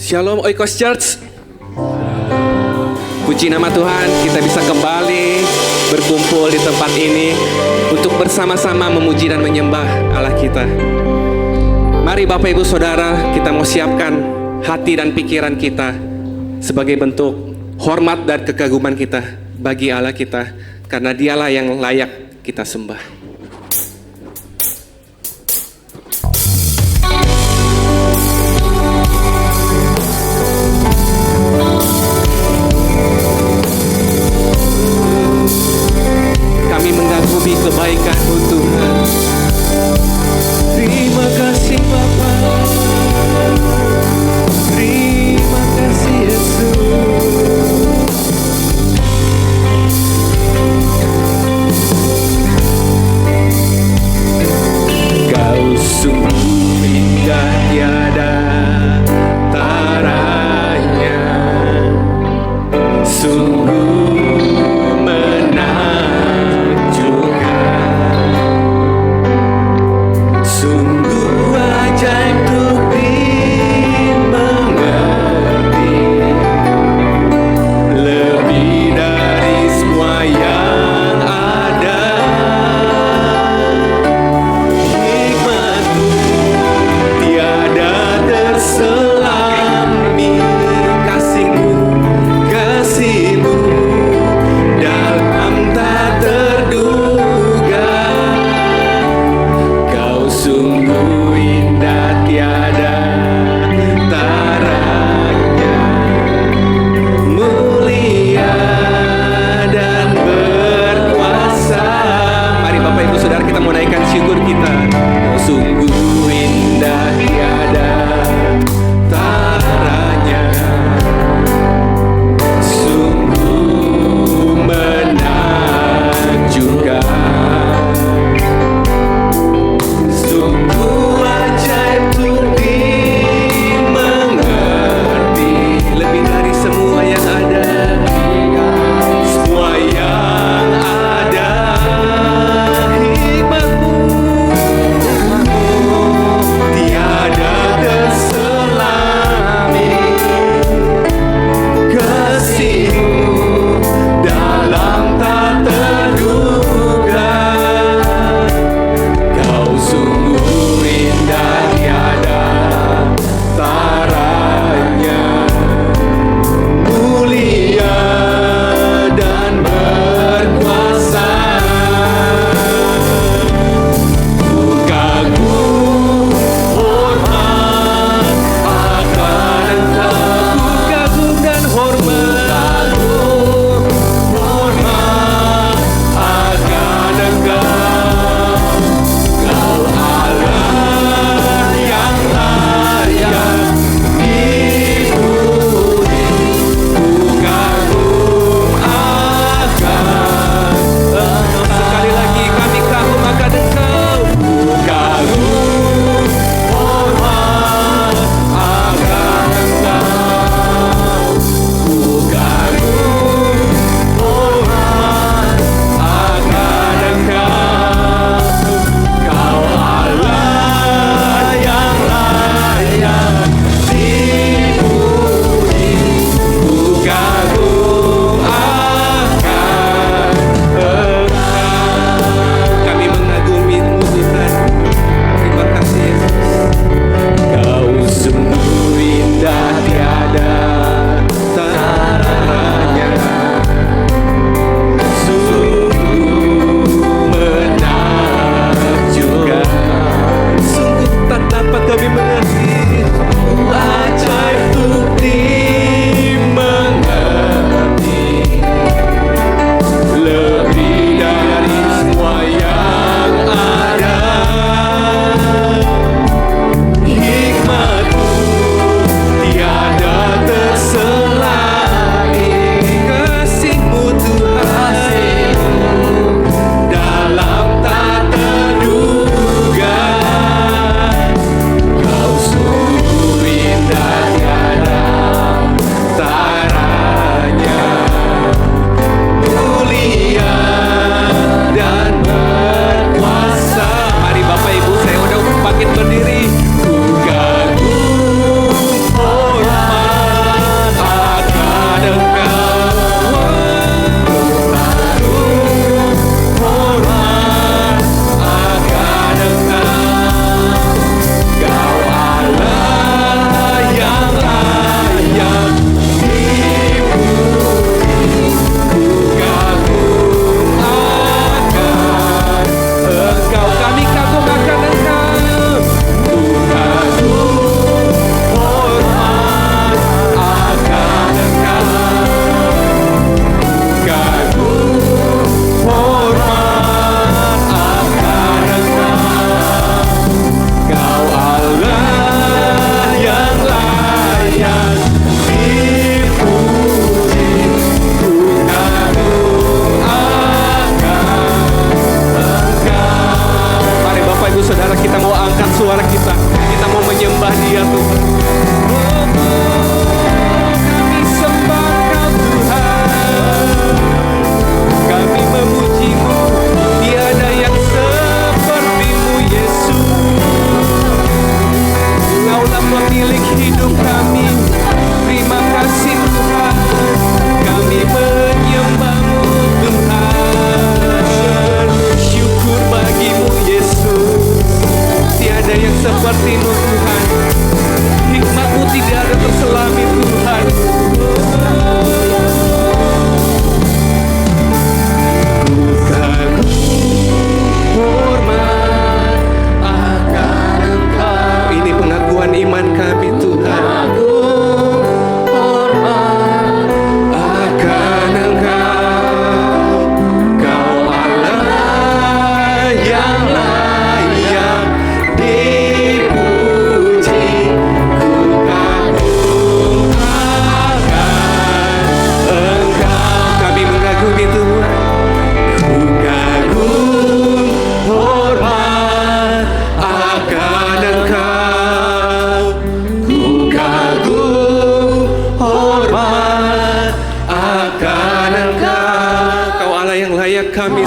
Shalom Oikos Church. Puji nama Tuhan, kita bisa kembali berkumpul di tempat ini untuk bersama-sama memuji dan menyembah Allah kita. Mari Bapak Ibu Saudara, kita mau siapkan hati dan pikiran kita sebagai bentuk hormat dan kekaguman kita bagi Allah kita, karena Dialah yang layak kita sembah. Mengagumi kebaikan-Mu Tuhan. Terima kasih Bapa, terima kasih Yesus.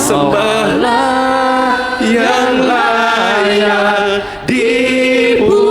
disembah, yang layak dipuji.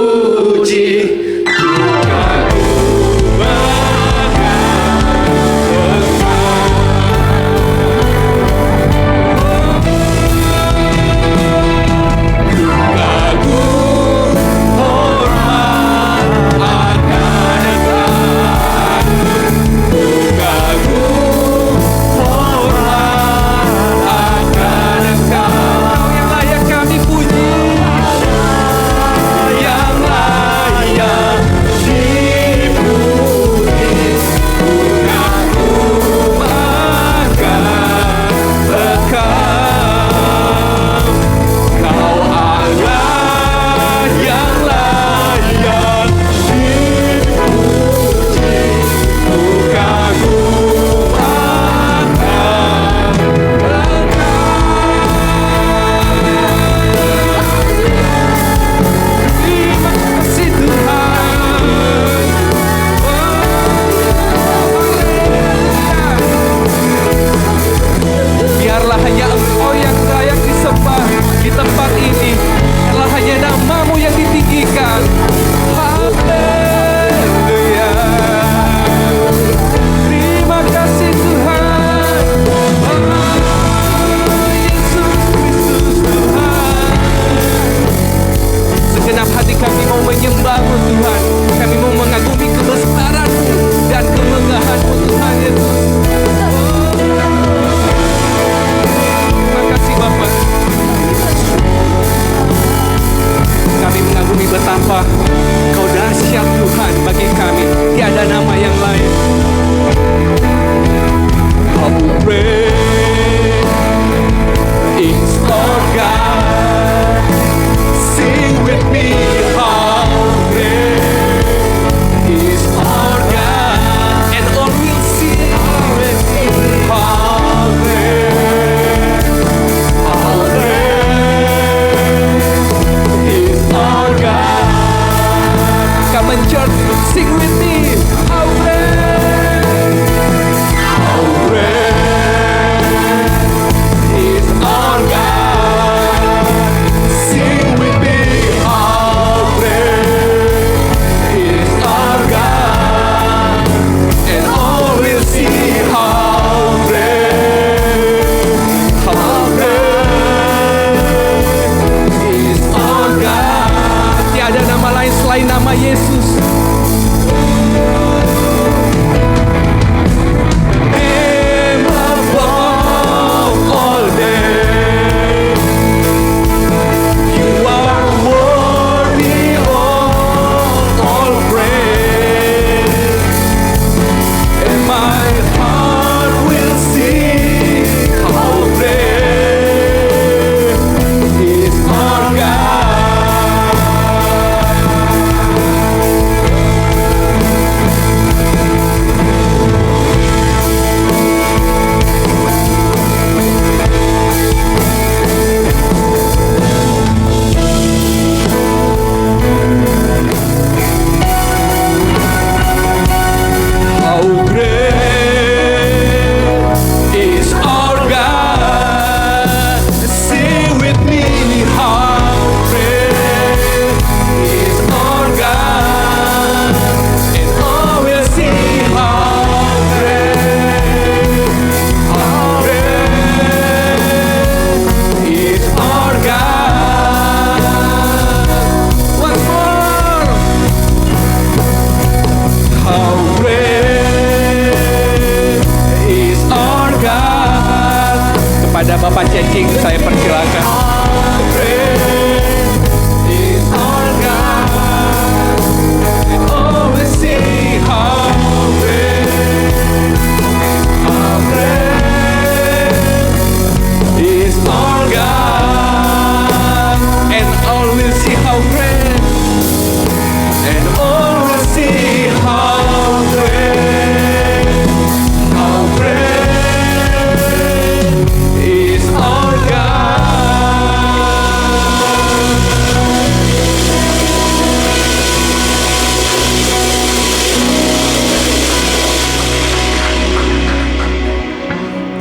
Bapak Cecing saya persilakan.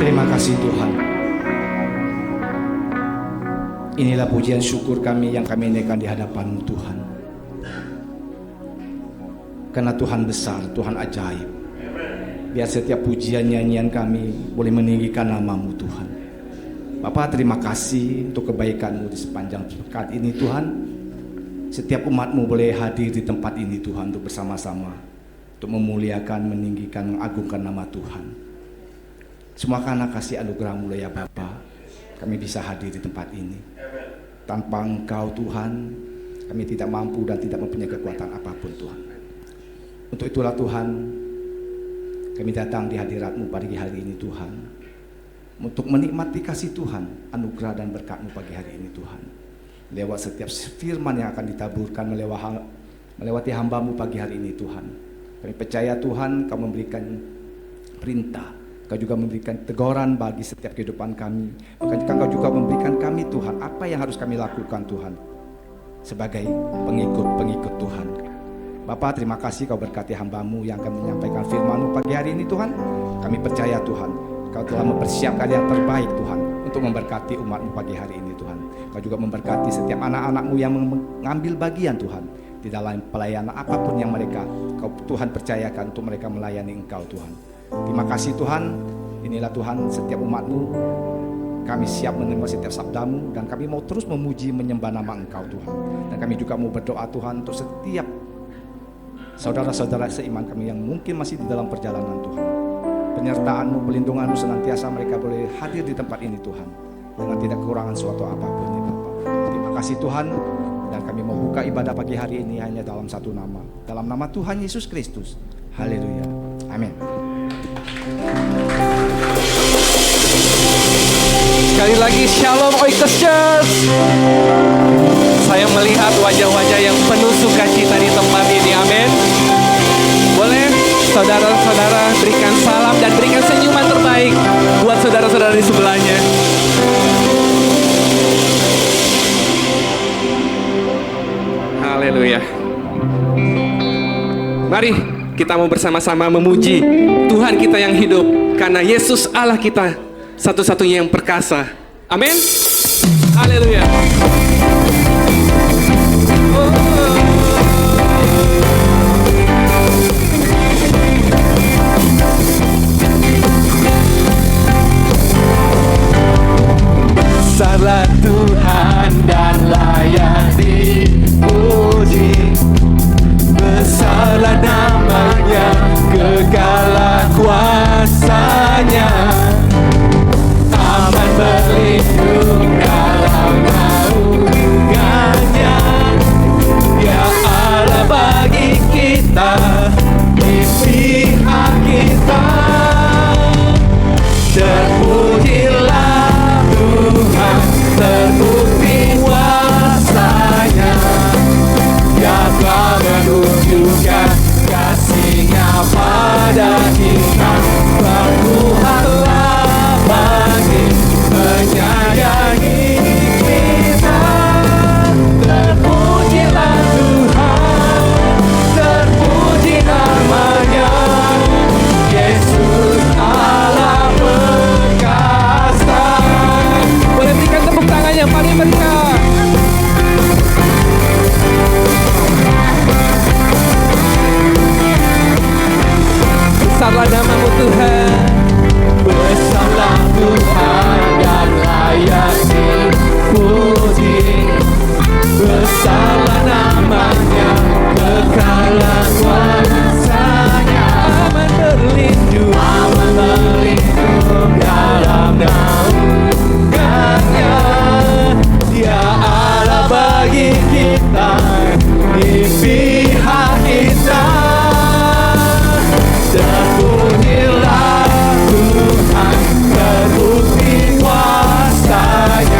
Terima kasih Tuhan. Inilah pujian syukur kami yang kami naikkan di hadapan Tuhan. Karena Tuhan besar, Tuhan ajaib. Biar setiap pujian nyanyian kami boleh meninggikan nama-Mu Tuhan. Bapa, terima kasih untuk kebaikan-Mu di sepanjang pekan ini Tuhan. Setiap umat-Mu boleh hadir di tempat ini Tuhan untuk bersama-sama, untuk memuliakan, meninggikan, mengagungkan nama Tuhan. Semua karena kasih anugerah-Mu ya Bapa, kami bisa hadir di tempat ini. Tanpa Engkau Tuhan, kami tidak mampu dan tidak mempunyai kekuatan apapun Tuhan. Untuk itulah Tuhan, kami datang di hadirat-Mu pagi hari ini Tuhan, untuk menikmati kasih Tuhan, anugerah dan berkat-Mu pagi hari ini Tuhan. Lewat setiap firman yang akan ditaburkan melewati hamba-Mu pagi hari ini Tuhan. Kami percaya Tuhan, Kau memberikan perintah, Kau juga memberikan teguran bagi setiap kehidupan kami. Bahkan Kau juga memberikan kami Tuhan, apa yang harus kami lakukan Tuhan sebagai pengikut-pengikut Tuhan. Bapa, terima kasih Kau berkati hamba-Mu yang akan menyampaikan firman-Mu pagi hari ini Tuhan. Kami percaya Tuhan, Kau telah mempersiapkan yang terbaik Tuhan untuk memberkati umat-Mu pagi hari ini Tuhan. Kau juga memberkati setiap anak-anak-Mu yang mengambil bagian Tuhan di dalam pelayanan apapun yang mereka Kau Tuhan percayakan untuk mereka melayani Engkau Tuhan. Terima kasih Tuhan. Inilah Tuhan setiap umat-Mu, kami siap menerima setiap sabda-Mu, dan kami mau terus memuji menyembah nama Engkau Tuhan. Dan kami juga mau berdoa Tuhan untuk setiap saudara-saudara seiman kami yang mungkin masih di dalam perjalanan Tuhan. Penyertaan-Mu, pelindungan-Mu senantiasa mereka boleh hadir di tempat ini Tuhan, dengan tidak kekurangan suatu apapun ya Bapa. Terima kasih Tuhan. Dan kami mau buka ibadah pagi hari ini hanya dalam satu nama, dalam nama Tuhan Yesus Kristus. Haleluya. Amin. Sekali lagi Shalom Oikos Church. Saya melihat wajah-wajah yang penuh sukacita di tempat ini. Amin. Boleh saudara-saudara berikan salam dan berikan senyuman terbaik buat saudara-saudara di sebelahnya. Haleluya. Mari kita mau bersama-sama memuji Tuhan kita yang hidup, karena Yesus Allah kita satu-satunya yang perkasa. Amin. Haleluya. Besarlah Tuhan dan layak dipuji. Besarlah namanya, kekallah kuasanya. Aman berlindung dalam naungannya. Dia Allah bagi kita, di pihak kita. Terpujilah Tuhan, terbukti kuasanya. Dia telah menunjukkan kasih-Nya pada kita. Bertuhanlah bagi menyayangi kita. Terpujilah Tuhan, terpuji namanya. Yesus Allah perkasa. Boleh berikan tepuk tangannya, mari berikan. Besarlah nama-Mu Tuhan. Besarlah Tuhan dan layak dipuji. Besarlah namanya, kekallah kuasanya. Aman berlindung dalam naungannya. Dia Allah bagi kita, di pihak kita. Terpujilah Tuhan, terbukti kuasanya.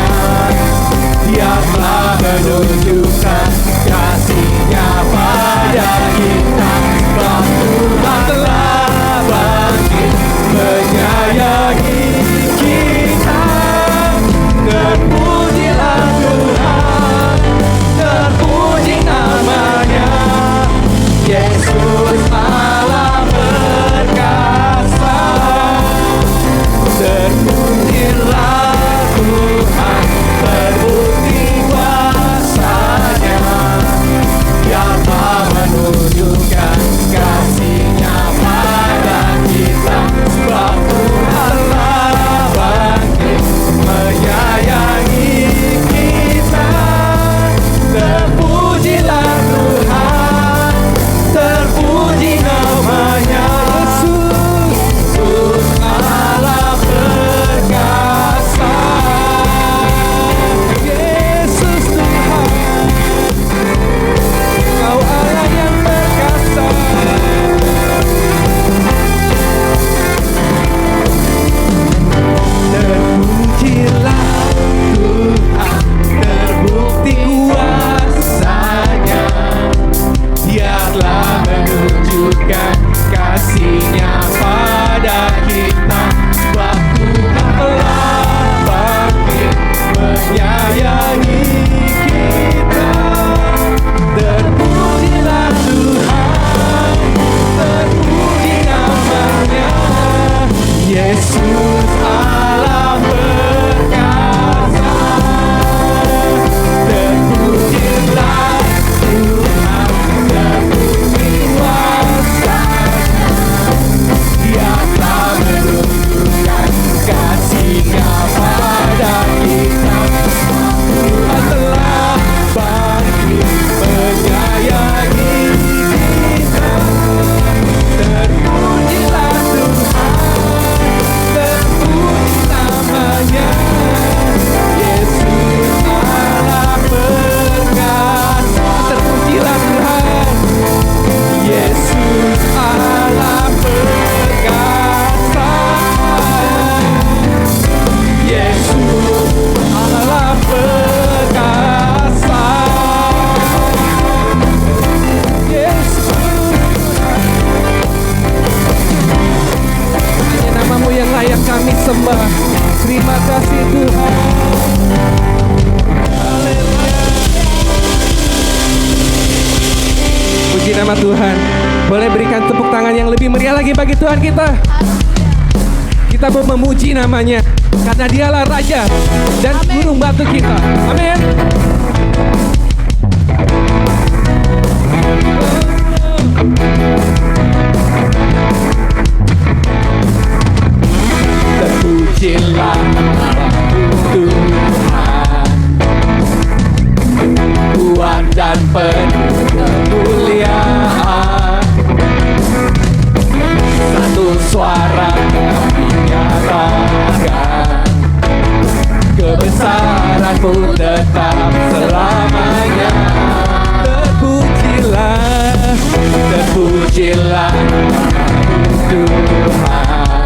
nama Tuhan. Boleh berikan tepuk tangan yang lebih meriah lagi bagi Tuhan kita. Kita mau memuji namanya karena dialah Raja dan gunung batu kita. Amin. Terpujilah namamu Tuhan, kuat dan penuh kemuliaan. Satu suara kami nyatakan, kebesaran-Mu tetap selamanya. Terpujilah, Terpujilah namamu Tuhan,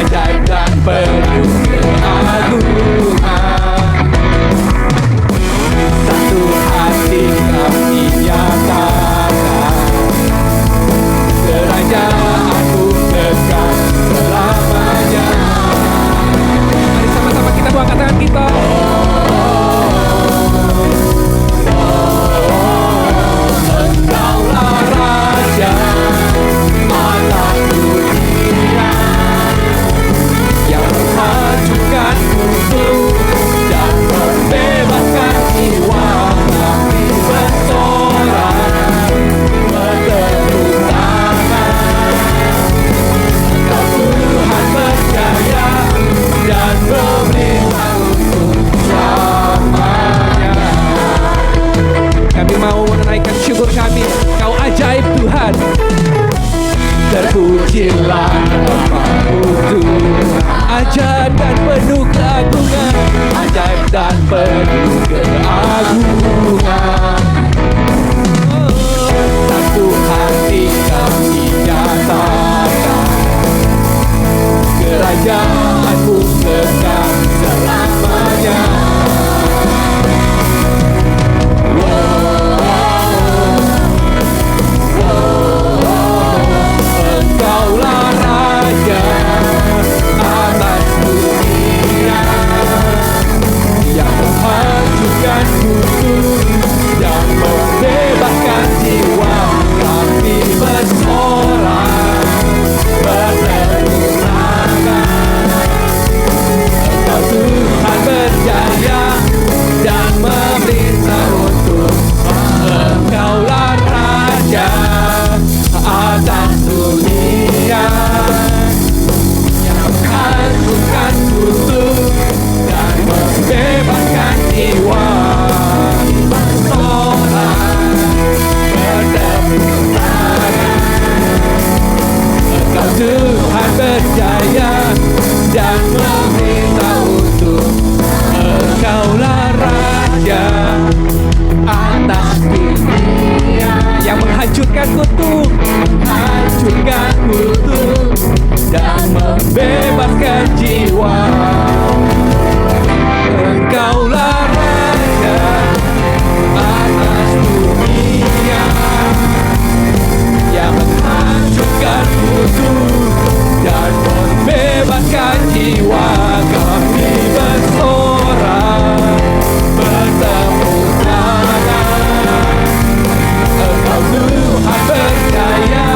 ajaib dan penuh keagungan. Satu hati kami nyatakan, kerajaan-Mu kekal selamanya. mari sama-sama kita buangkan tangan kita. Engkaulah Raja atas dunia, yang menghancurkan kutuk dan membebaskan jiwa kami bersorak bertepuk tangan. Engkau Tuhan berjaya dan memerintah untuk selamanya. Kami mau menaikkan syukur kami. Kau ajaib Tuhan. Terpujilah namamu Tuhan, Ajaib dan penuh keagungan. ajaib dan penuh keagungan. Satu hati kami nyatakan, kerajaan-Mu kekal selamanya. Engkaulah Raja atas dunia, yang menghancurkan kutuk dan membebaskan jiwa kami bersorak bertepuk tangan. Engkau Tuhan berjaya dan memerintah untuk Engkaulah Raja atas dunia, yang menghancurkan kutuk dan membebaskan jiwa bersorak bertepuk tangan. Engkau Tuhan berjaya dan memerintah untuk Engkaulah Raja atas dunia, Yang menghancurkan kutuk. menghancurkan kutuk dan membebaskan jiwa. Engkaulah Raja atas dunia, yang menghancurkan kutuk dan membebaskan jiwa kami bersorak bertepuk tangan. Engkau Tuhan berjaya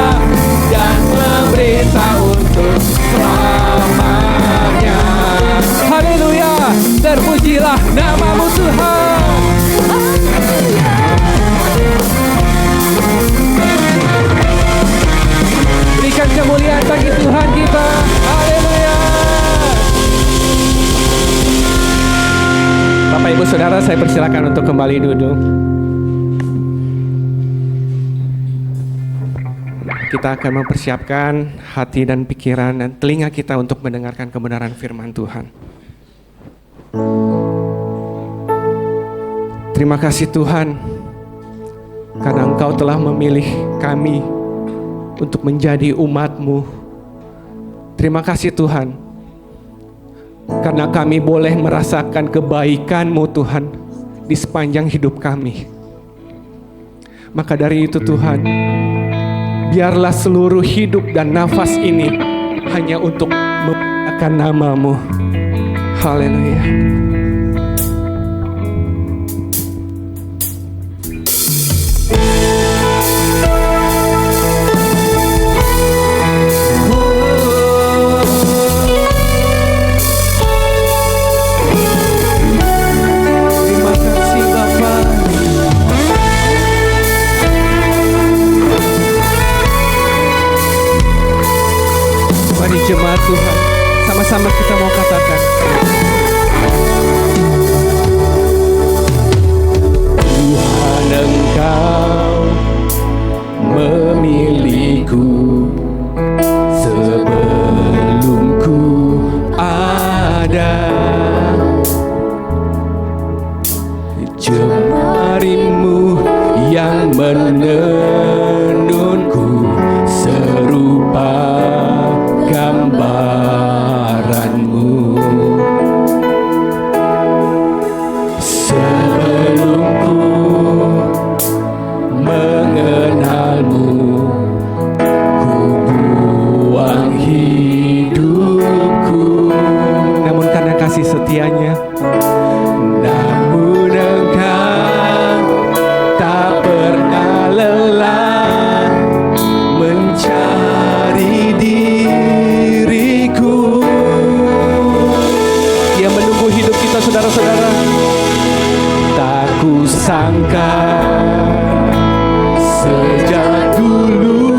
dan memerintah untuk selamanya. Haleluya. Terpujilah namamu Tuhan. Berikan kemuliaan bagi Tuhan kita. Haleluya. Bapak Ibu Saudara, saya persilakan untuk kembali duduk. Kita akan mempersiapkan hati dan pikiran dan telinga kita untuk mendengarkan kebenaran firman Tuhan. Terima kasih Tuhan, karena Engkau telah memilih kami untuk menjadi umat-Mu. Terima kasih Tuhan, karena kami boleh merasakan kebaikan-Mu Tuhan di sepanjang hidup kami. Maka dari itu Tuhan, biarlah seluruh hidup dan nafas ini hanya untuk memuliakan nama-Mu. Haleluya. Jemaat Tuhan, sama-sama kita mau katakan, Tuhan Engkau memilihku sebelum ku ada. Jemarimu yang menenunku serupa gambaranmu. Sebelum ku mengenalmu, ku buang hidupku. Namun karena kasih setianya, namun Engkau tak pernah lelah mencari diriku. Dia menunggu hidup kita, saudara-saudara. Tak kusangka sejak dulu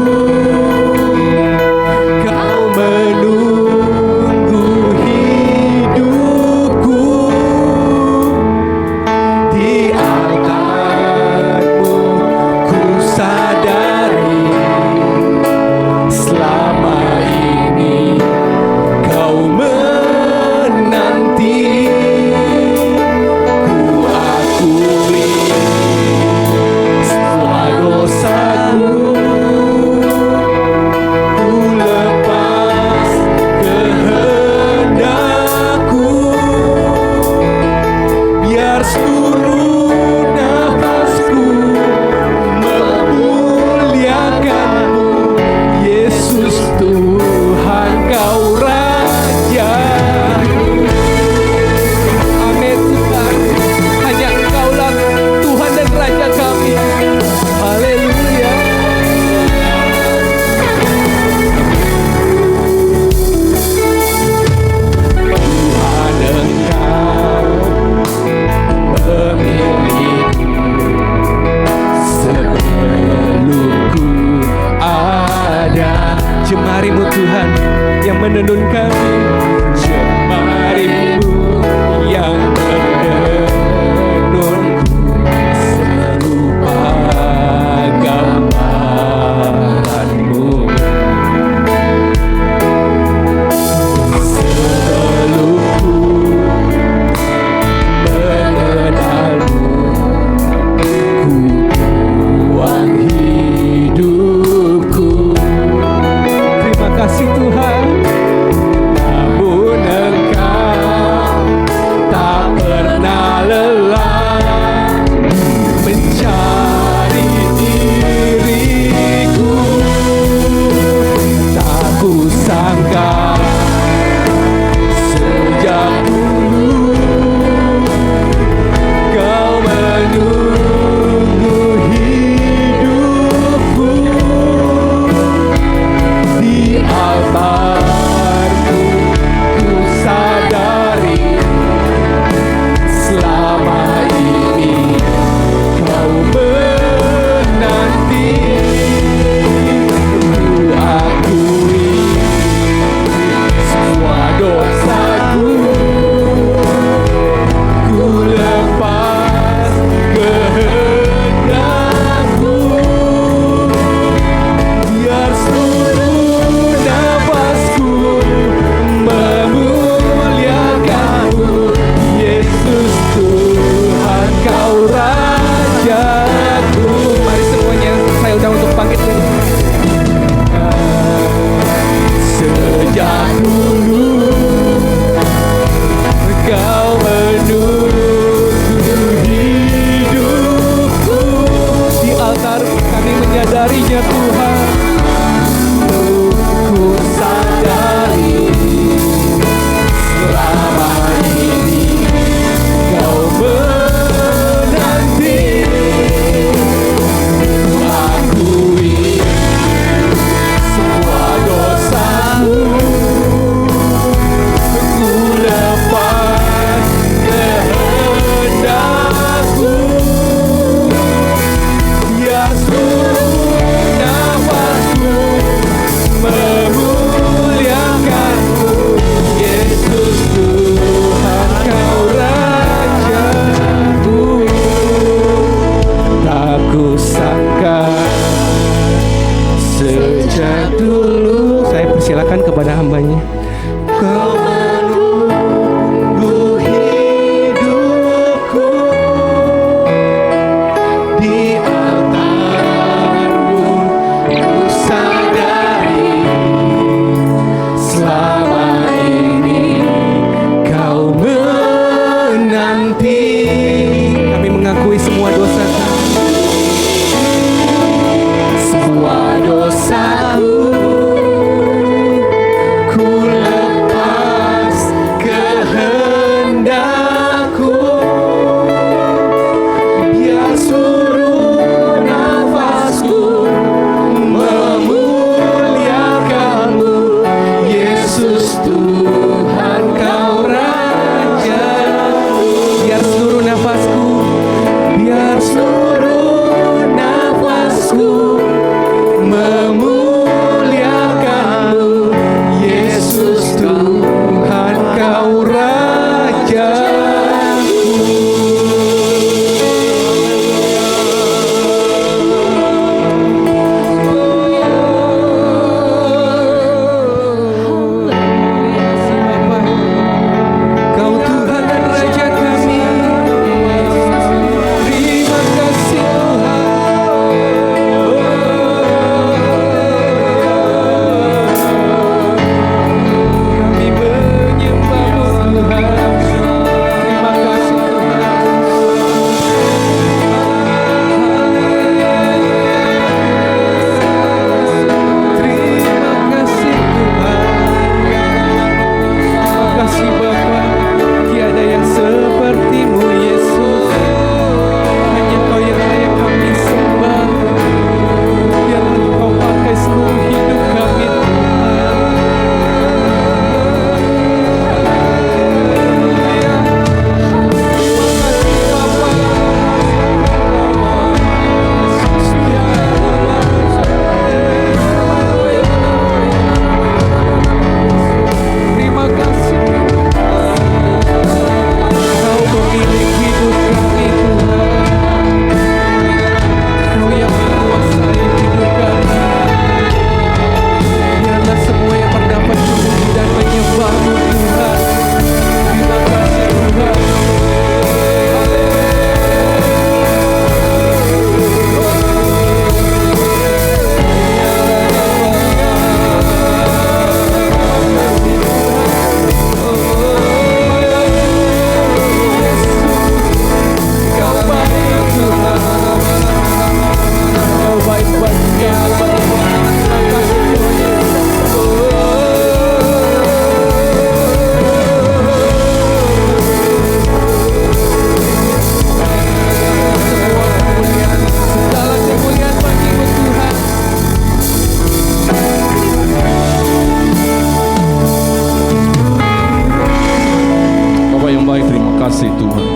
Kau menunggu hidupku. Di altar-Mu ku sadari selama ini Kau menanti. Ku akui semua dosaku, ku lepas kehendakku, biar seluruh nafasku memuliakan-Mu, Yesus Tuhan Kau Raja. Amin Tuhan, hanya Engkaulah Tuhan dan Raja kami. Haleluya. Tuhan Engkau memilihku sebelum ku ada. Jemari-Mu Tuhan yang menenun kami, jemari-Mu yang menenunku serupa gambaran-Mu. Sebelum ku mengenal-Mu, ku buang hidupku. Terima kasih Tuhan. Namun Engkau tak pernah lelah mencari diriku. Tak kusangka sejak dulu Kau menunggu hidupku. Di altar-Mu ku sadari selama ini Kau menanti. Ku akui semua dosaku, ku lepas kehendakku, biar seluruh nafasku memuliakan-Mu, Yesus Tuhan Kau Rajaku. Mari semuanya saya undang untuk bangkit. Sejak dulu Kau menunggu hidupku. Di altar kami menyadarinya Tuhan. Ku sadari selama ini Kau menanti. Ku akui semua dosaku, ku lepas kehendakku, biar seluruh nafas sejak dulu. Saya persilakan kepada hambanya. Kau menunggu hidupku di altarmu, ku sadari selama ini kau menanti. Kami mengakui semua dosa kami, semua dosaku. Ku lepas kehendakku, biar seluruh nafasku memuliakanmu. Yesus Tuhan, kau Raja. Biar seluruh nafasku, biar seluruh nafasku memuliakanmu. Yesus Tuhan, kau Rajaku. Kau Tuhan dan Raja kami. Terima kasih kami menyembahmu Tuhan. Terima kasih Terima kasih Tuhan. Terima kasih Bapa. Tiada yang sepertimu Yesus. Hanya Kau yang layak kami sembah. Biarlah Kau pakai seluruh hidup kami Tuhan. Terima kasih Kau pemilik hidup kami Tuhan. Kau yang menguasai hidup kami. Biarlah semua yang terdapat memuji dan menyembahmu Tuhan. Terima kasih Tuhan. Kau baik Tuhan. Kau baik bagi kami. Terima kasih segala kemuliaan bagi-Mu Tuhan. Bapak yang baik, terima kasih Tuhan.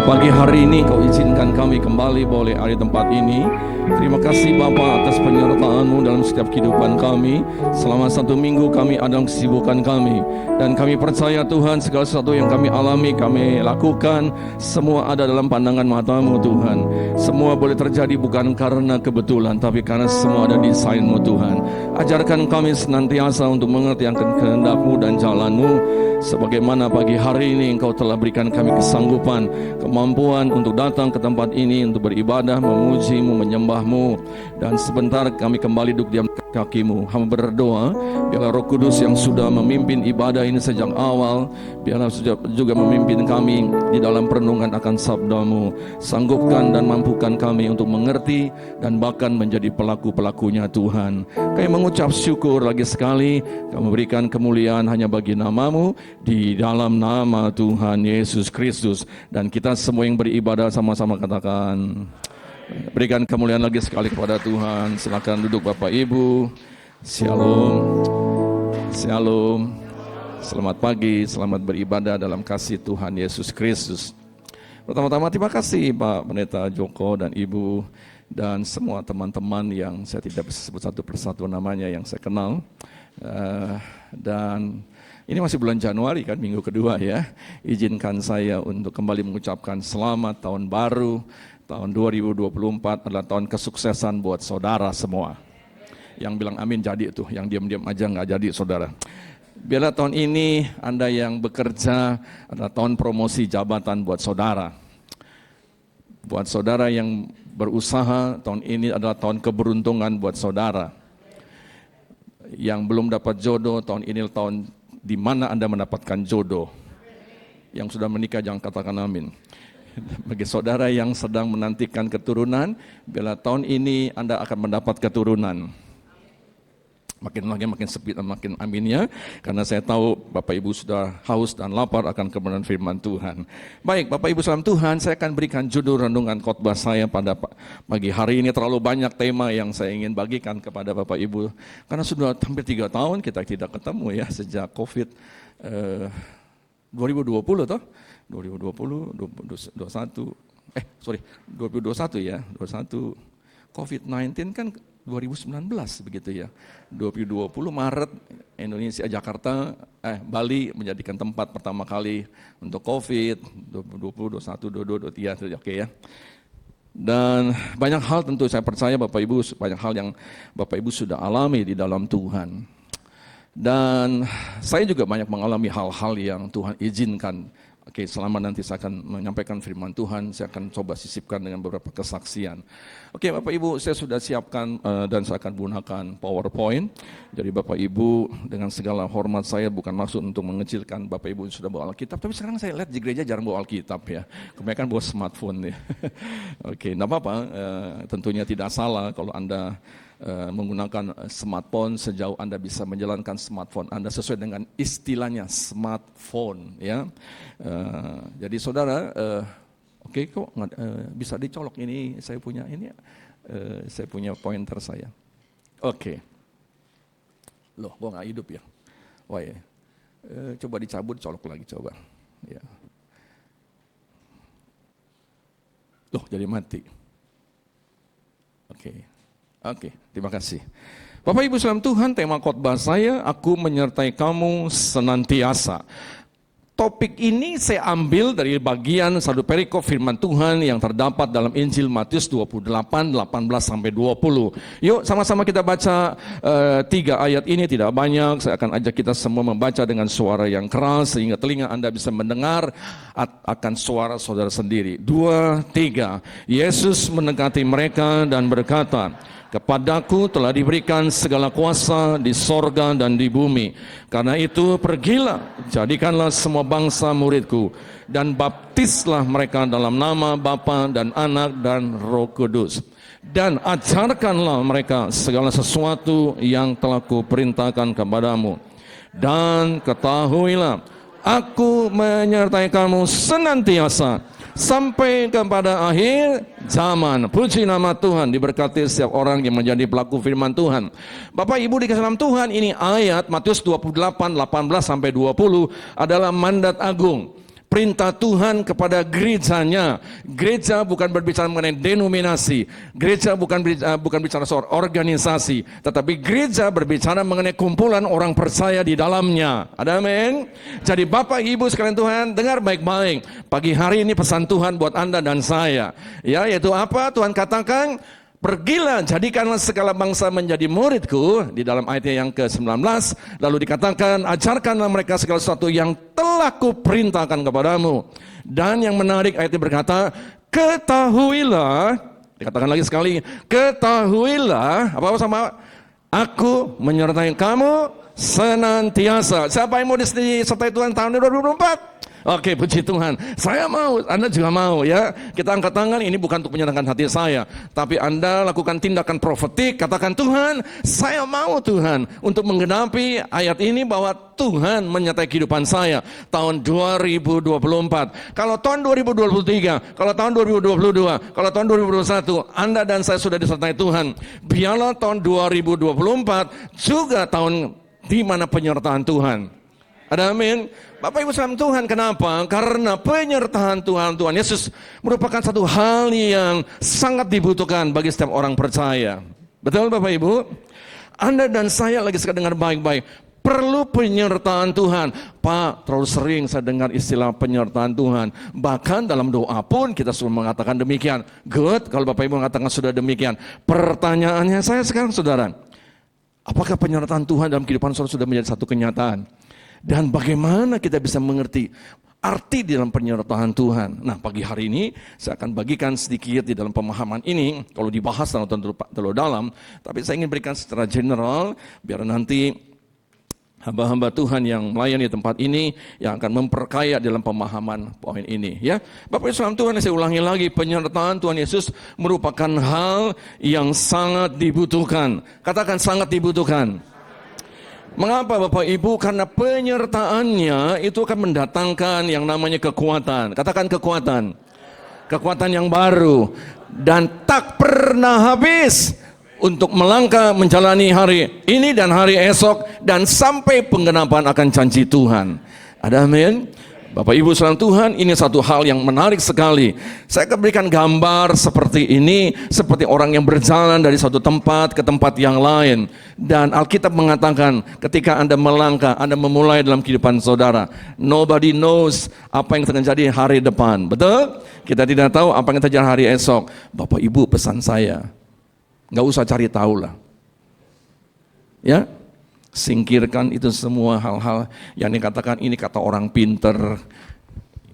Pagi hari ini Kau izinkan kami kembali boleh ada di tempat ini. Terima kasih Bapa atas penyertaan-Mu dalam setiap kehidupan kami. Selama 1 minggu kami ada dalam kesibukan kami. Dan kami percaya Tuhan segala sesuatu yang kami alami, kami lakukan, semua ada dalam pandangan mata-Mu Tuhan. Semua boleh terjadi bukan karena kebetulan, tapi karena semua ada desain-Mu Tuhan. Ajarkan kami senantiasa untuk mengerti akan kehendak-Mu dan jalan-Mu. Sebagaimana pagi hari ini Engkau telah berikan kami kesanggupan, kemampuan untuk datang ke tempat ini untuk beribadah, memuji-Mu, menyembah-Mu. Dan sebentar kami kembali duduk diam kaki-Mu. Hamba berdoa, biarlah Roh Kudus yang sudah memimpin ibadah ini sejak awal, biarlah juga memimpin kami di dalam perenungan akan sabda-Mu. Sanggupkan dan mampukan kami untuk mengerti dan bahkan menjadi pelaku-pelakunya Tuhan. Kami mengucap syukur lagi sekali, kami memberikan kemuliaan hanya bagi nama-Mu, di dalam nama Tuhan Yesus Kristus. Dan kita semua yang beribadah sama-sama katakan, berikan kemuliaan lagi sekali kepada Tuhan. Silakan duduk Bapak Ibu. Shalom. Shalom. Selamat pagi, selamat beribadah dalam kasih Tuhan Yesus Kristus. Pertama-tama terima kasih Pak Pendeta Joko dan Ibu dan semua teman-teman yang saya tidak bisa sebut satu persatu namanya yang saya kenal. Dan ini masih bulan Januari kan, minggu kedua ya. Izinkan saya untuk kembali mengucapkan selamat tahun baru. Tahun 2024 adalah tahun kesuksesan buat saudara semua. Yang bilang amin jadi tuh, yang diam-diam aja nggak jadi saudara. Biarlah tahun ini Anda yang bekerja adalah tahun promosi jabatan buat saudara. Buat saudara yang berusaha, tahun ini adalah tahun keberuntungan buat saudara. Yang belum dapat jodoh, tahun ini tahun di mana Anda mendapatkan jodoh. Yang sudah menikah jangan katakan amin. Bagi saudara yang sedang menantikan keturunan, biarlah tahun ini Anda akan mendapat keturunan. Makin lagi makin sepi dan makin aminnya, karena saya tahu Bapak Ibu sudah haus dan lapar akan kebenaran firman Tuhan. Baik, Bapak Ibu salam Tuhan, saya akan berikan judul renungan khotbah saya pada pagi hari ini. Terlalu banyak tema yang saya ingin bagikan kepada Bapak Ibu, karena sudah hampir 3 tahun kita tidak ketemu ya, sejak COVID 2020 toh, 2020, 2021 ya, 21 COVID-19 kan 2019 begitu ya. 2020 Maret Indonesia Jakarta Bali menjadikan tempat pertama kali untuk COVID. 2020, 21, 22, 23 oke ya. Dan banyak hal tentu saya percaya Bapak Ibu, banyak hal yang Bapak Ibu sudah alami di dalam Tuhan. Dan saya juga banyak mengalami hal-hal yang Tuhan izinkan. Oke, selama nanti saya akan menyampaikan firman Tuhan, saya akan coba sisipkan dengan beberapa kesaksian. Oke, Bapak Ibu, saya sudah siapkan dan saya akan gunakan PowerPoint. Jadi Bapak Ibu, dengan segala hormat saya bukan maksud untuk mengecilkan Bapak Ibu sudah bawa Alkitab, tapi sekarang saya lihat di gereja jarang bawa Alkitab ya. Kebanyakan bawa smartphone ya. Oke, enggak apa-apa, tentunya tidak salah kalau Anda menggunakan smartphone sejauh Anda bisa menjalankan smartphone Anda sesuai dengan istilahnya smartphone ya. Jadi saudara, oke kok bisa dicolok ini saya punya saya punya pointer saya. Oke. Loh, gua nggak hidup ya. Wah ya. Coba dicabut, colok lagi coba. Ya. Loh, jadi mati. Oke, terima kasih. Bapak Ibu salam Tuhan, tema khotbah saya, aku menyertai kamu senantiasa. Topik ini saya ambil dari bagian satu perikop firman Tuhan yang terdapat dalam Injil Matius 28, 18 sampai 20. Yuk sama-sama kita baca 3 ayat ini, tidak banyak. Saya akan ajak kita semua membaca dengan suara yang keras sehingga telinga Anda bisa mendengar akan suara saudara sendiri. 2, 3. Yesus mendekati mereka dan berkata, kepadaku telah diberikan segala kuasa di sorga dan di bumi. Karena itu pergilah, jadikanlah semua bangsa muridku, dan baptislah mereka dalam nama Bapa dan Anak dan Roh Kudus. Dan ajarkanlah mereka segala sesuatu yang telah kuperintahkan kepadamu. Dan ketahuilah, aku menyertai kamu senantiasa sampai kepada akhir zaman. Puji nama Tuhan, diberkati setiap orang yang menjadi pelaku firman Tuhan. Bapak Ibu dikasih dalam Tuhan, ini ayat Matius 28, 18 sampai 20 adalah mandat agung. Perintah Tuhan kepada gerejanya. Gereja bukan berbicara mengenai denominasi. Gereja bukan bicara soal organisasi. Tetapi gereja berbicara mengenai kumpulan orang percaya di dalamnya. Ada amin? Jadi Bapak Ibu sekalian Tuhan, dengar baik-baik. Pagi hari ini pesan Tuhan buat Anda dan saya. Ya, yaitu apa? Tuhan katakan, pergilah, jadikanlah segala bangsa menjadi muridku, di dalam ayat yang ke-19. Lalu dikatakan, ajarkanlah mereka segala sesuatu yang telah kuperintahkan kepadamu. Dan yang menarik, ayat ini berkata, ketahuilah, dikatakan lagi sekali, ketahuilah, apa-apa sama, aku menyertai kamu senantiasa. Siapa yang mau disertai Tuhan tahun 2024? Oke, puji Tuhan. Saya mau, Anda juga mau ya. Kita angkat tangan, ini bukan untuk menyenangkan hati saya. Tapi Anda lakukan tindakan profetik, katakan Tuhan, saya mau Tuhan untuk menggenapi ayat ini bahwa Tuhan menyertai kehidupan saya tahun 2024. Kalau tahun 2023, kalau tahun 2022, kalau tahun 2021, Anda dan saya sudah disertai Tuhan. Biarlah tahun 2024 juga tahun di mana penyertaan Tuhan. Ada amin. Bapak Ibu salam Tuhan, kenapa? Karena penyertaan Tuhan Yesus merupakan satu hal yang sangat dibutuhkan bagi setiap orang percaya. Betul Bapak Ibu? Anda dan saya lagi sekali dengar baik-baik, perlu penyertaan Tuhan. Pak, terlalu sering saya dengar istilah penyertaan Tuhan. Bahkan dalam doa pun kita semua mengatakan demikian. Good, kalau Bapak Ibu mengatakan sudah demikian. Pertanyaannya saya sekarang saudara, Apakah penyertaan Tuhan dalam kehidupan saudara sudah menjadi satu kenyataan? Dan bagaimana kita bisa mengerti arti di dalam penyertaan Tuhan? Nah, pagi hari ini saya akan bagikan sedikit di dalam pemahaman ini. Kalau dibahas terlalu dalam, tapi saya ingin berikan secara general, biar nanti hamba-hamba Tuhan yang melayani tempat ini yang akan memperkaya dalam pemahaman poin ini, ya. Bapak Ibu saudara Tuhan, saya ulangi lagi, penyertaan Tuhan Yesus merupakan hal yang sangat dibutuhkan. Katakan sangat dibutuhkan. Mengapa Bapak Ibu? Karena penyertaannya itu akan mendatangkan yang namanya kekuatan. Katakan kekuatan. Kekuatan yang baru dan tak pernah habis untuk melangkah menjalani hari ini dan hari esok dan sampai penggenapan akan janji Tuhan. Ada amin? Bapak Ibu saudara Tuhan, ini satu hal yang menarik sekali. Saya akan berikan gambar seperti ini, seperti orang yang berjalan dari satu tempat ke tempat yang lain. Dan Alkitab mengatakan ketika Anda melangkah, Anda memulai dalam kehidupan saudara, nobody knows apa yang akan terjadi hari depan. Betul? Kita tidak tahu apa yang akan terjadi hari esok. Bapak Ibu, pesan saya, nggak usah cari tahu lah, ya, singkirkan itu semua hal-hal yang dikatakan ini kata orang pinter,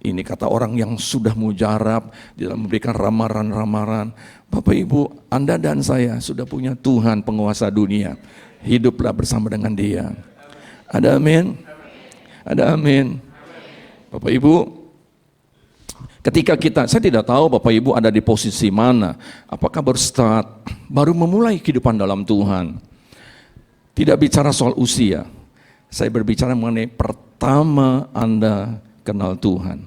ini kata orang yang sudah mujarab di dalam memberikan ramalan-ramalan. Bapak Ibu, Anda dan saya sudah punya Tuhan penguasa dunia, hiduplah bersama dengan Dia. Ada amin? Ada amin? Bapak Ibu, ketika saya tidak tahu Bapak Ibu ada di posisi mana, apakah baru memulai kehidupan dalam Tuhan. Tidak bicara soal usia, saya berbicara mengenai pertama Anda kenal Tuhan.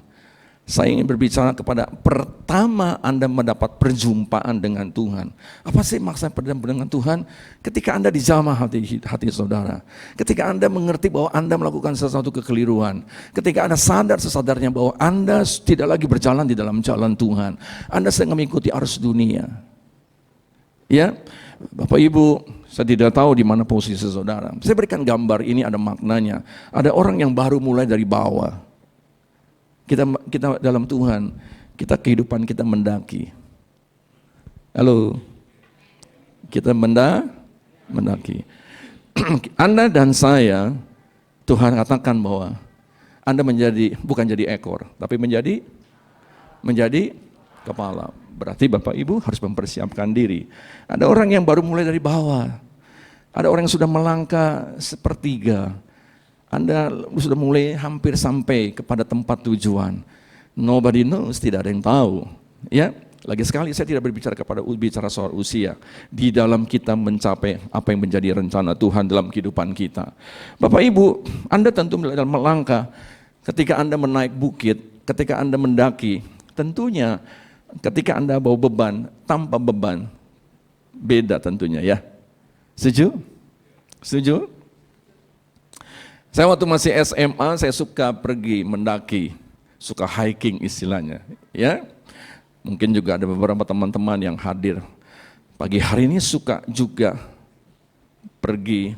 Saya ingin berbicara kepada pertama Anda mendapat perjumpaan dengan Tuhan. Apa sih maksud perjumpaan dengan Tuhan? Ketika Anda dijamah hati saudara, ketika Anda mengerti bahwa Anda melakukan sesuatu kekeliruan, ketika Anda sadar sesadarnya bahwa Anda tidak lagi berjalan di dalam jalan Tuhan, Anda sedang mengikuti arus dunia. Ya, Bapak Ibu, saya tidak tahu di mana posisi saudara. Saya berikan gambar ini, ada maknanya. Ada orang yang baru mulai dari bawah. Kita dalam Tuhan, kehidupan kita mendaki. Halo, kita mendaki. Anda dan saya, Tuhan katakan bahwa Anda bukan jadi ekor, tapi menjadi kepala. Berarti Bapak Ibu harus mempersiapkan diri. Ada orang yang baru mulai dari bawah. Ada orang yang sudah melangkah sepertiga. Anda sudah mulai hampir sampai kepada tempat tujuan. Nobody knows, tidak ada yang tahu. Ya, lagi sekali saya tidak bicara soal usia. Di dalam kita mencapai apa yang menjadi rencana Tuhan dalam kehidupan kita. Bapak Ibu, Anda tentu dalam melangkah. Ketika Anda menaik bukit, ketika Anda mendaki, tentunya ketika Anda bawa beban, tanpa beban, beda tentunya ya. Setuju? Setuju? Saya waktu masih SMA, saya suka pergi mendaki, suka hiking istilahnya. Ya, mungkin juga ada beberapa teman-teman yang hadir. Pagi hari ini suka juga pergi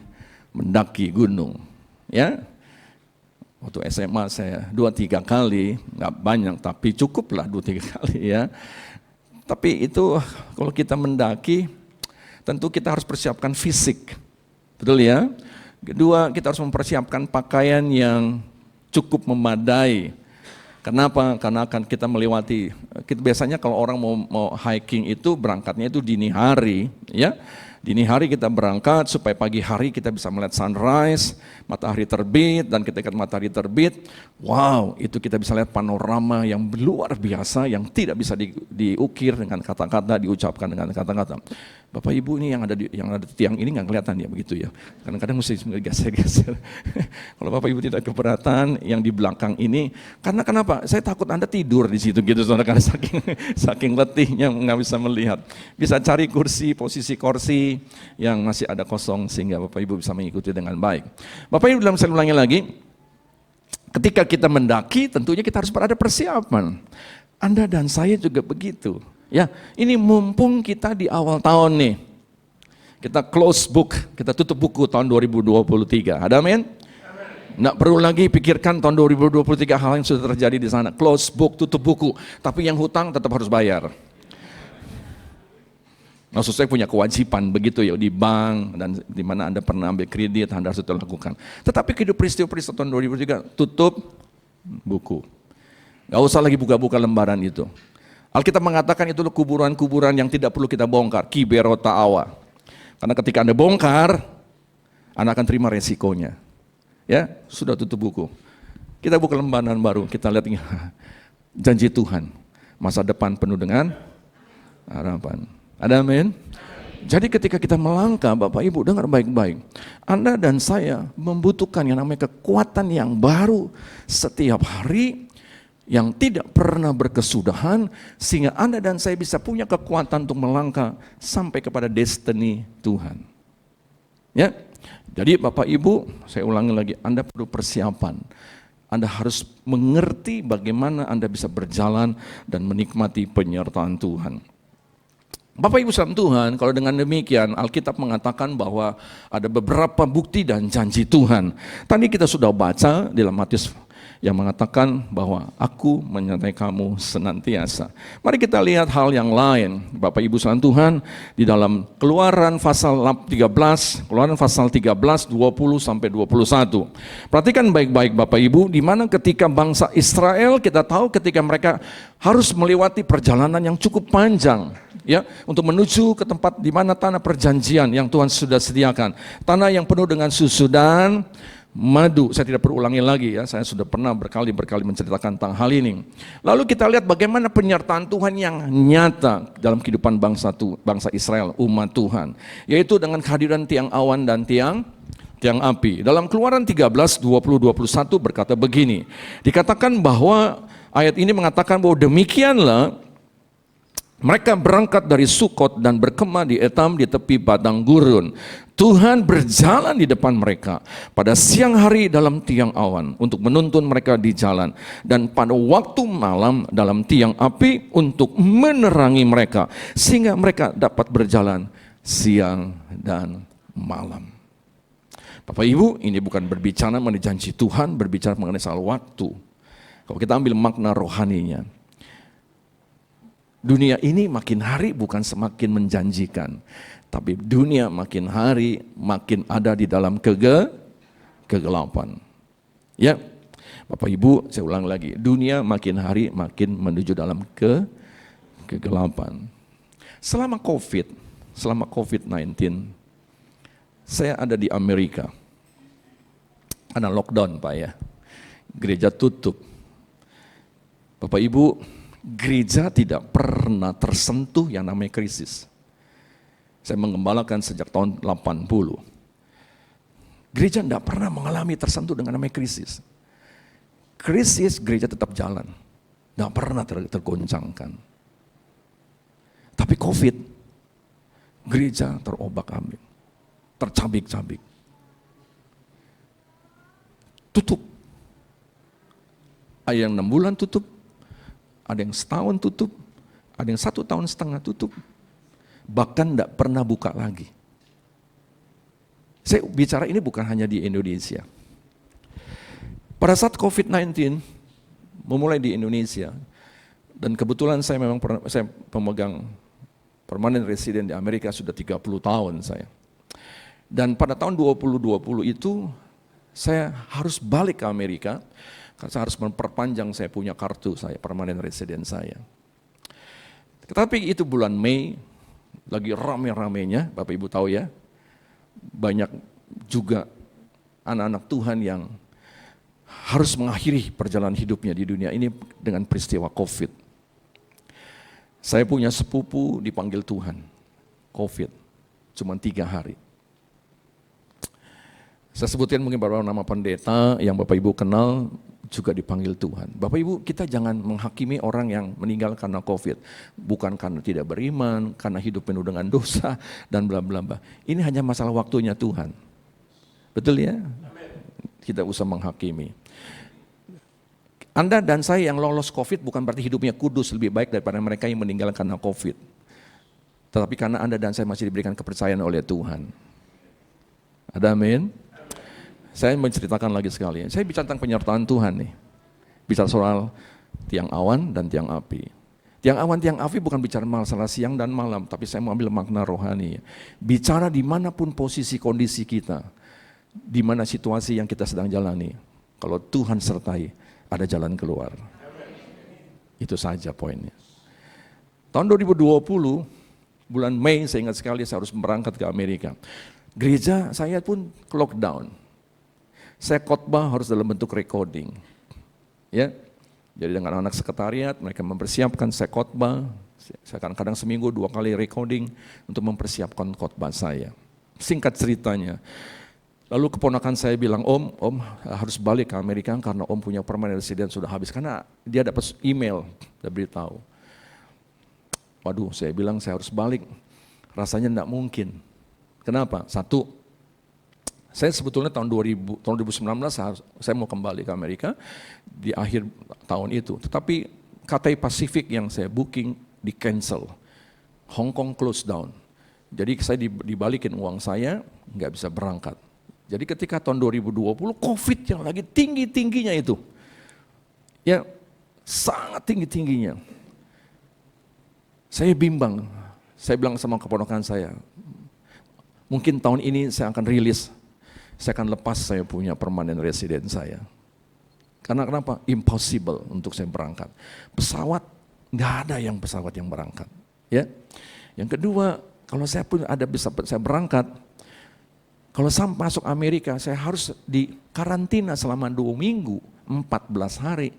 mendaki gunung. Ya, waktu SMA saya 2-3 kali, nggak banyak tapi cukuplah 2-3 kali ya. Tapi itu kalau kita mendaki, tentu kita harus persiapkan fisik, betul ya. Kedua, kita harus mempersiapkan pakaian yang cukup memadai. Kenapa? Karena akan kita melewati. Biasanya kalau orang mau hiking itu berangkatnya itu dini hari, ya. Dini hari kita berangkat supaya pagi hari kita bisa melihat sunrise, matahari terbit, dan ketika matahari terbit, wow, itu kita bisa lihat panorama yang luar biasa yang tidak bisa diukir dengan kata-kata, diucapkan dengan kata-kata. Bapak Ibu ini yang ada tiang ini nggak kelihatan ya begitu ya. Kadang-kadang mesti geser-geser. Kalau Bapak Ibu tidak keberatan yang di belakang ini, karena kenapa? Saya takut Anda tidur di situ gitu, saudara, karena saking letihnya nggak bisa melihat. Bisa cari posisi kursi yang masih ada kosong sehingga Bapak Ibu bisa mengikuti dengan baik. Bapak Ibu, saya ulangi lagi, ketika kita mendaki tentunya kita harus berada persiapan. Anda dan saya juga begitu. Ya, ini mumpung kita di awal tahun nih. Kita close book, kita tutup buku tahun 2023. Ada amin? Nggak perlu lagi pikirkan tahun 2023 hal yang sudah terjadi di sana. Close book, tutup buku. Tapi yang hutang tetap harus bayar. Maksud saya punya kewajiban begitu ya di bank dan di mana Anda pernah ambil kredit Anda harus lakukan. Tetapi peristiwa-peristiwa tahun 2003 tutup buku. Gak usah lagi buka-buka lembaran itu. Alkitab mengatakan itu kuburan-kuburan yang tidak perlu kita bongkar, kiberota awa. Karena ketika Anda bongkar, Anda akan terima resikonya. Ya, sudah tutup buku. Kita buka lembaran baru, kita lihat janji Tuhan. Masa depan penuh dengan harapan. Ada amin? Jadi ketika kita melangkah, Bapak Ibu dengar baik-baik. Anda dan saya membutuhkan yang namanya kekuatan yang baru setiap hari yang tidak pernah berkesudahan sehingga Anda dan saya bisa punya kekuatan untuk melangkah sampai kepada destiny Tuhan. Ya. Jadi Bapak Ibu, saya ulangi lagi, Anda perlu persiapan. Anda harus mengerti bagaimana Anda bisa berjalan dan menikmati penyertaan Tuhan. Bapak Ibu saudara Tuhan, kalau dengan demikian Alkitab mengatakan bahwa ada beberapa bukti dan janji Tuhan. Tadi kita sudah baca di dalam Matius yang mengatakan bahwa aku menyertai kamu senantiasa. Mari kita lihat hal yang lain. Bapak Ibu saudara Tuhan, di dalam Keluaran pasal 13, 20 sampai 21. Perhatikan baik-baik Bapak Ibu, di mana ketika bangsa Israel kita tahu ketika mereka harus melewati perjalanan yang cukup panjang. Ya, untuk menuju ke tempat di mana tanah perjanjian yang Tuhan sudah sediakan. Tanah yang penuh dengan susu dan madu. Saya tidak perlu ulangi lagi ya, saya sudah pernah berkali-kali menceritakan tentang hal ini. Lalu kita lihat bagaimana penyertaan Tuhan yang nyata dalam kehidupan bangsa Israel, umat Tuhan. Yaitu dengan kehadiran tiang awan dan tiang api. Dalam Keluaran 13, 20-21 berkata begini. Dikatakan bahwa ayat ini mengatakan bahwa demikianlah mereka berangkat dari Sukot dan berkemah di Etam di tepi padang gurun. Tuhan berjalan di depan mereka pada siang hari dalam tiang awan untuk menuntun mereka di jalan. Dan pada waktu malam dalam tiang api untuk menerangi mereka. Sehingga mereka dapat berjalan siang dan malam. Bapak Ibu, ini bukan berbicara mengenai janji Tuhan, berbicara mengenai soal waktu. Kalau kita ambil makna rohaninya, dunia ini makin hari bukan semakin menjanjikan, tapi dunia makin hari makin ada di dalam kegelapan. Ya, Bapak Ibu, saya ulang lagi, dunia makin hari makin menuju dalam kegelapan. Selama COVID-19, saya ada di Amerika, ada lockdown Pak ya, gereja tutup. Bapak Ibu, gereja tidak pernah tersentuh yang namanya krisis. Saya mengembalakan sejak tahun 80. Gereja tidak pernah mengalami tersentuh dengan namanya krisis. Krisis gereja tetap jalan. Tidak pernah tergoncangkan. Tapi COVID, gereja terobak-ambing. Tercabik-cabik. Tutup. Ada yang 6 bulan tutup. Ada yang setahun tutup, ada yang 1,5 tahun tutup, bahkan tidak pernah buka lagi. Saya bicara ini bukan hanya di Indonesia. Pada saat COVID-19 memulai di Indonesia, dan kebetulan saya memang saya pemegang permanent resident di Amerika sudah 30 tahun saya. Dan pada tahun 2020 itu saya harus balik ke Amerika. Saya harus memperpanjang saya punya kartu saya, permanent resident saya. Tetapi itu bulan Mei, lagi rame-ramenya, Bapak Ibu tahu ya, banyak juga anak-anak Tuhan yang harus mengakhiri perjalanan hidupnya di dunia ini dengan peristiwa COVID. Saya punya sepupu dipanggil Tuhan, COVID, cuma 3 hari. Saya sebutkan mungkin beberapa nama pendeta yang Bapak Ibu kenal, juga dipanggil Tuhan. Bapak Ibu, kita jangan menghakimi orang yang meninggal karena COVID. Bukan karena tidak beriman, karena hidup penuh dengan dosa, dan bla bla bla. Ini hanya masalah waktunya Tuhan. Betul ya? Kita usah menghakimi. Anda dan saya yang lolos COVID bukan berarti hidupnya kudus lebih baik daripada mereka yang meninggal karena COVID. Tetapi karena Anda dan saya masih diberikan kepercayaan oleh Tuhan. Ada amin? Saya menceritakan lagi sekali. Saya bicara tentang penyertaan Tuhan nih. Bicara soal tiang awan dan tiang api. Tiang awan, tiang api bukan bicara masalah siang dan malam, tapi saya mau ambil makna rohani. Bicara dimanapun posisi kondisi kita, di mana situasi yang kita sedang jalani. Kalau Tuhan sertai, ada jalan keluar. Itu saja poinnya. Tahun 2020, bulan Mei, saya ingat sekali saya harus berangkat ke Amerika. Gereja saya pun lockdown. Saya khotbah harus dalam bentuk recording. Ya. Jadi dengan anak sekretariat, mereka mempersiapkan saya khotbah. Saya kadang-kadang seminggu 2 kali recording untuk mempersiapkan khotbah saya. Singkat ceritanya, lalu keponakan saya bilang, Om harus balik ke Amerika karena Om punya permanent resident sudah habis. Karena dia dapat email, dia beritahu. Waduh, saya bilang saya harus balik. Rasanya tidak mungkin. Kenapa? Satu, saya sebetulnya tahun 2019 saya mau kembali ke Amerika di akhir tahun itu. Tetapi Cathay Pacific yang saya booking di cancel. Hong Kong close down. Jadi saya dibalikin uang saya, nggak bisa berangkat. Jadi ketika tahun 2020 COVID yang lagi tinggi-tingginya itu. Ya, sangat tinggi-tingginya. Saya bimbang. Saya bilang sama keponakan saya, mungkin tahun ini saya akan rilis. Saya akan lepas saya punya permanent resident saya. Karena kenapa? Impossible untuk saya berangkat. Pesawat, nggak ada yang pesawat yang berangkat. Ya. Yang kedua, kalau saya pun ada bisa saya berangkat, kalau saya masuk Amerika, saya harus di karantina selama 2 minggu, 14 hari.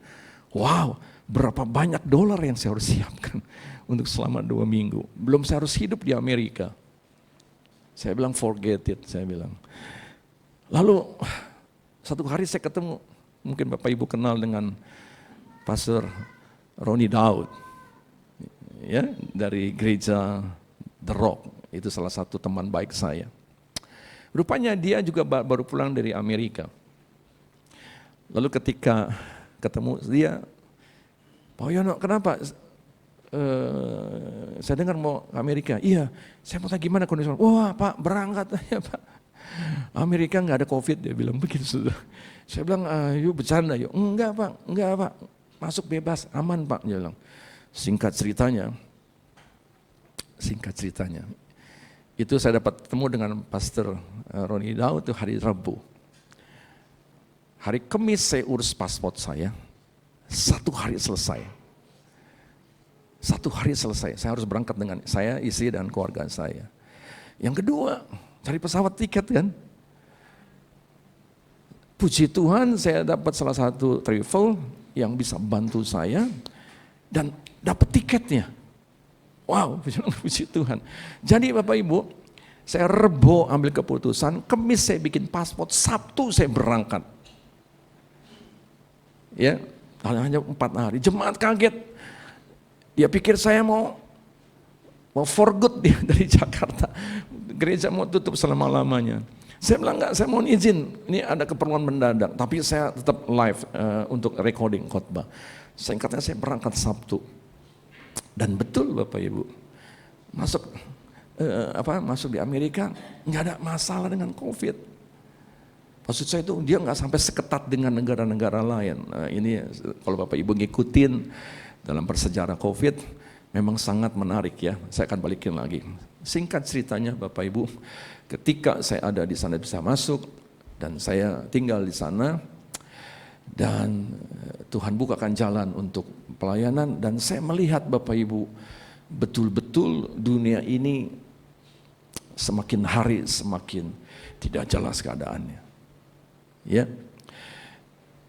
Wow, berapa banyak dolar yang saya harus siapkan untuk selama 2 minggu. Belum saya harus hidup di Amerika. Saya bilang forget it, saya bilang. Lalu satu hari saya ketemu, mungkin Bapak Ibu kenal dengan Pastor Ronnie Daud, ya, dari gereja The Rock, itu salah satu teman baik saya. Rupanya dia juga baru pulang dari Amerika. Lalu ketika ketemu dia, Pak Yono kenapa? Saya dengar mau ke Amerika. Iya, saya mau tanya gimana kondisi. Wah Pak, berangkat aja Pak. Amerika nggak ada COVID, dia bilang begitu. Saya bilang, yuk bercanda yuk. Enggak Pak, masuk bebas, aman Pak. Dia bilang. Singkat ceritanya, itu saya dapat ketemu dengan Pastor Ronnie Daud itu hari Rabu. Hari Kamis saya urus paspor saya, 1 hari selesai. 1 hari selesai, saya harus berangkat dengan saya, istri dan keluarga saya. Yang kedua, cari pesawat tiket kan. Puji Tuhan saya dapat salah satu travel yang bisa bantu saya dan dapat tiketnya. Wow, puji Tuhan. Jadi Bapak Ibu, saya Rebo ambil keputusan, Kamis saya bikin paspor, Sabtu saya berangkat. Ya, hanya 4 hari. Jemaat kaget. Dia pikir saya mau for good dia dari Jakarta. Gereja mau tutup selama-lamanya. Saya bilang enggak, saya mohon izin. Ini ada keperluan mendadak, tapi saya tetap live untuk recording khotbah. Singkatnya saya berangkat Sabtu. Dan betul Bapak Ibu, masuk di Amerika nggak ada masalah dengan COVID. Maksud saya itu dia nggak sampai seketat dengan negara-negara lain. Nah, ini kalau Bapak Ibu ngikutin dalam persejarah COVID, memang sangat menarik ya. Saya akan balikin lagi. Singkat ceritanya Bapak Ibu, ketika saya ada di sana bisa masuk dan saya tinggal di sana dan Tuhan bukakan jalan untuk pelayanan dan saya melihat Bapak Ibu betul-betul dunia ini semakin hari semakin tidak jelas keadaannya. Ya.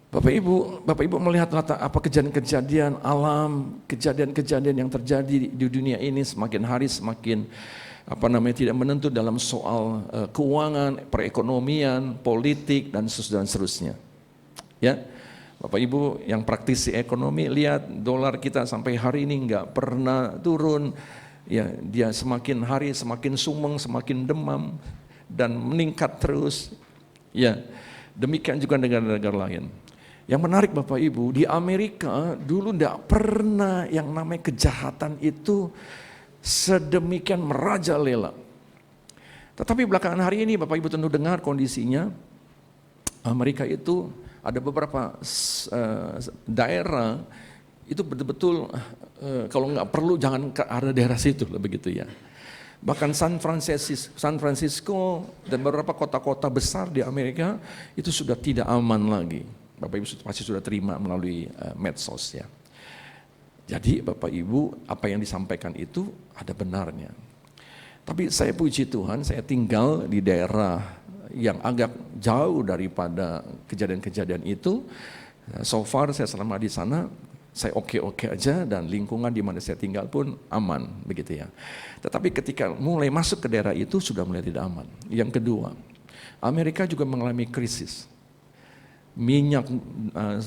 Bapak Ibu melihat apa kejadian-kejadian alam, kejadian-kejadian yang terjadi di dunia ini semakin hari semakin tidak menentu dalam soal keuangan, perekonomian, politik dan seterusnya. Ya. Bapak Ibu yang praktisi ekonomi lihat dolar kita sampai hari ini nggak pernah turun. Ya, dia semakin hari semakin sumeng, semakin demam dan meningkat terus. Ya. Demikian juga negara-negara lain. Yang menarik Bapak Ibu, di Amerika dulu tidak pernah yang namanya kejahatan itu sedemikian merajalela. Tetapi belakangan hari ini Bapak Ibu tentu dengar kondisinya, Amerika itu ada beberapa daerah itu betul-betul kalau nggak perlu jangan ke arah daerah situ lah begitu ya. Bahkan San Francisco dan beberapa kota-kota besar di Amerika itu sudah tidak aman lagi. Bapak Ibu pasti sudah terima melalui medsos ya. Jadi Bapak Ibu apa yang disampaikan itu ada benarnya. Tapi saya puji Tuhan, saya tinggal di daerah yang agak jauh daripada kejadian-kejadian itu. So far saya selama di sana, saya oke-oke aja dan lingkungan di mana saya tinggal pun aman begitu ya. Tetapi ketika mulai masuk ke daerah itu sudah mulai tidak aman. Yang kedua, Amerika juga mengalami krisis. Minyak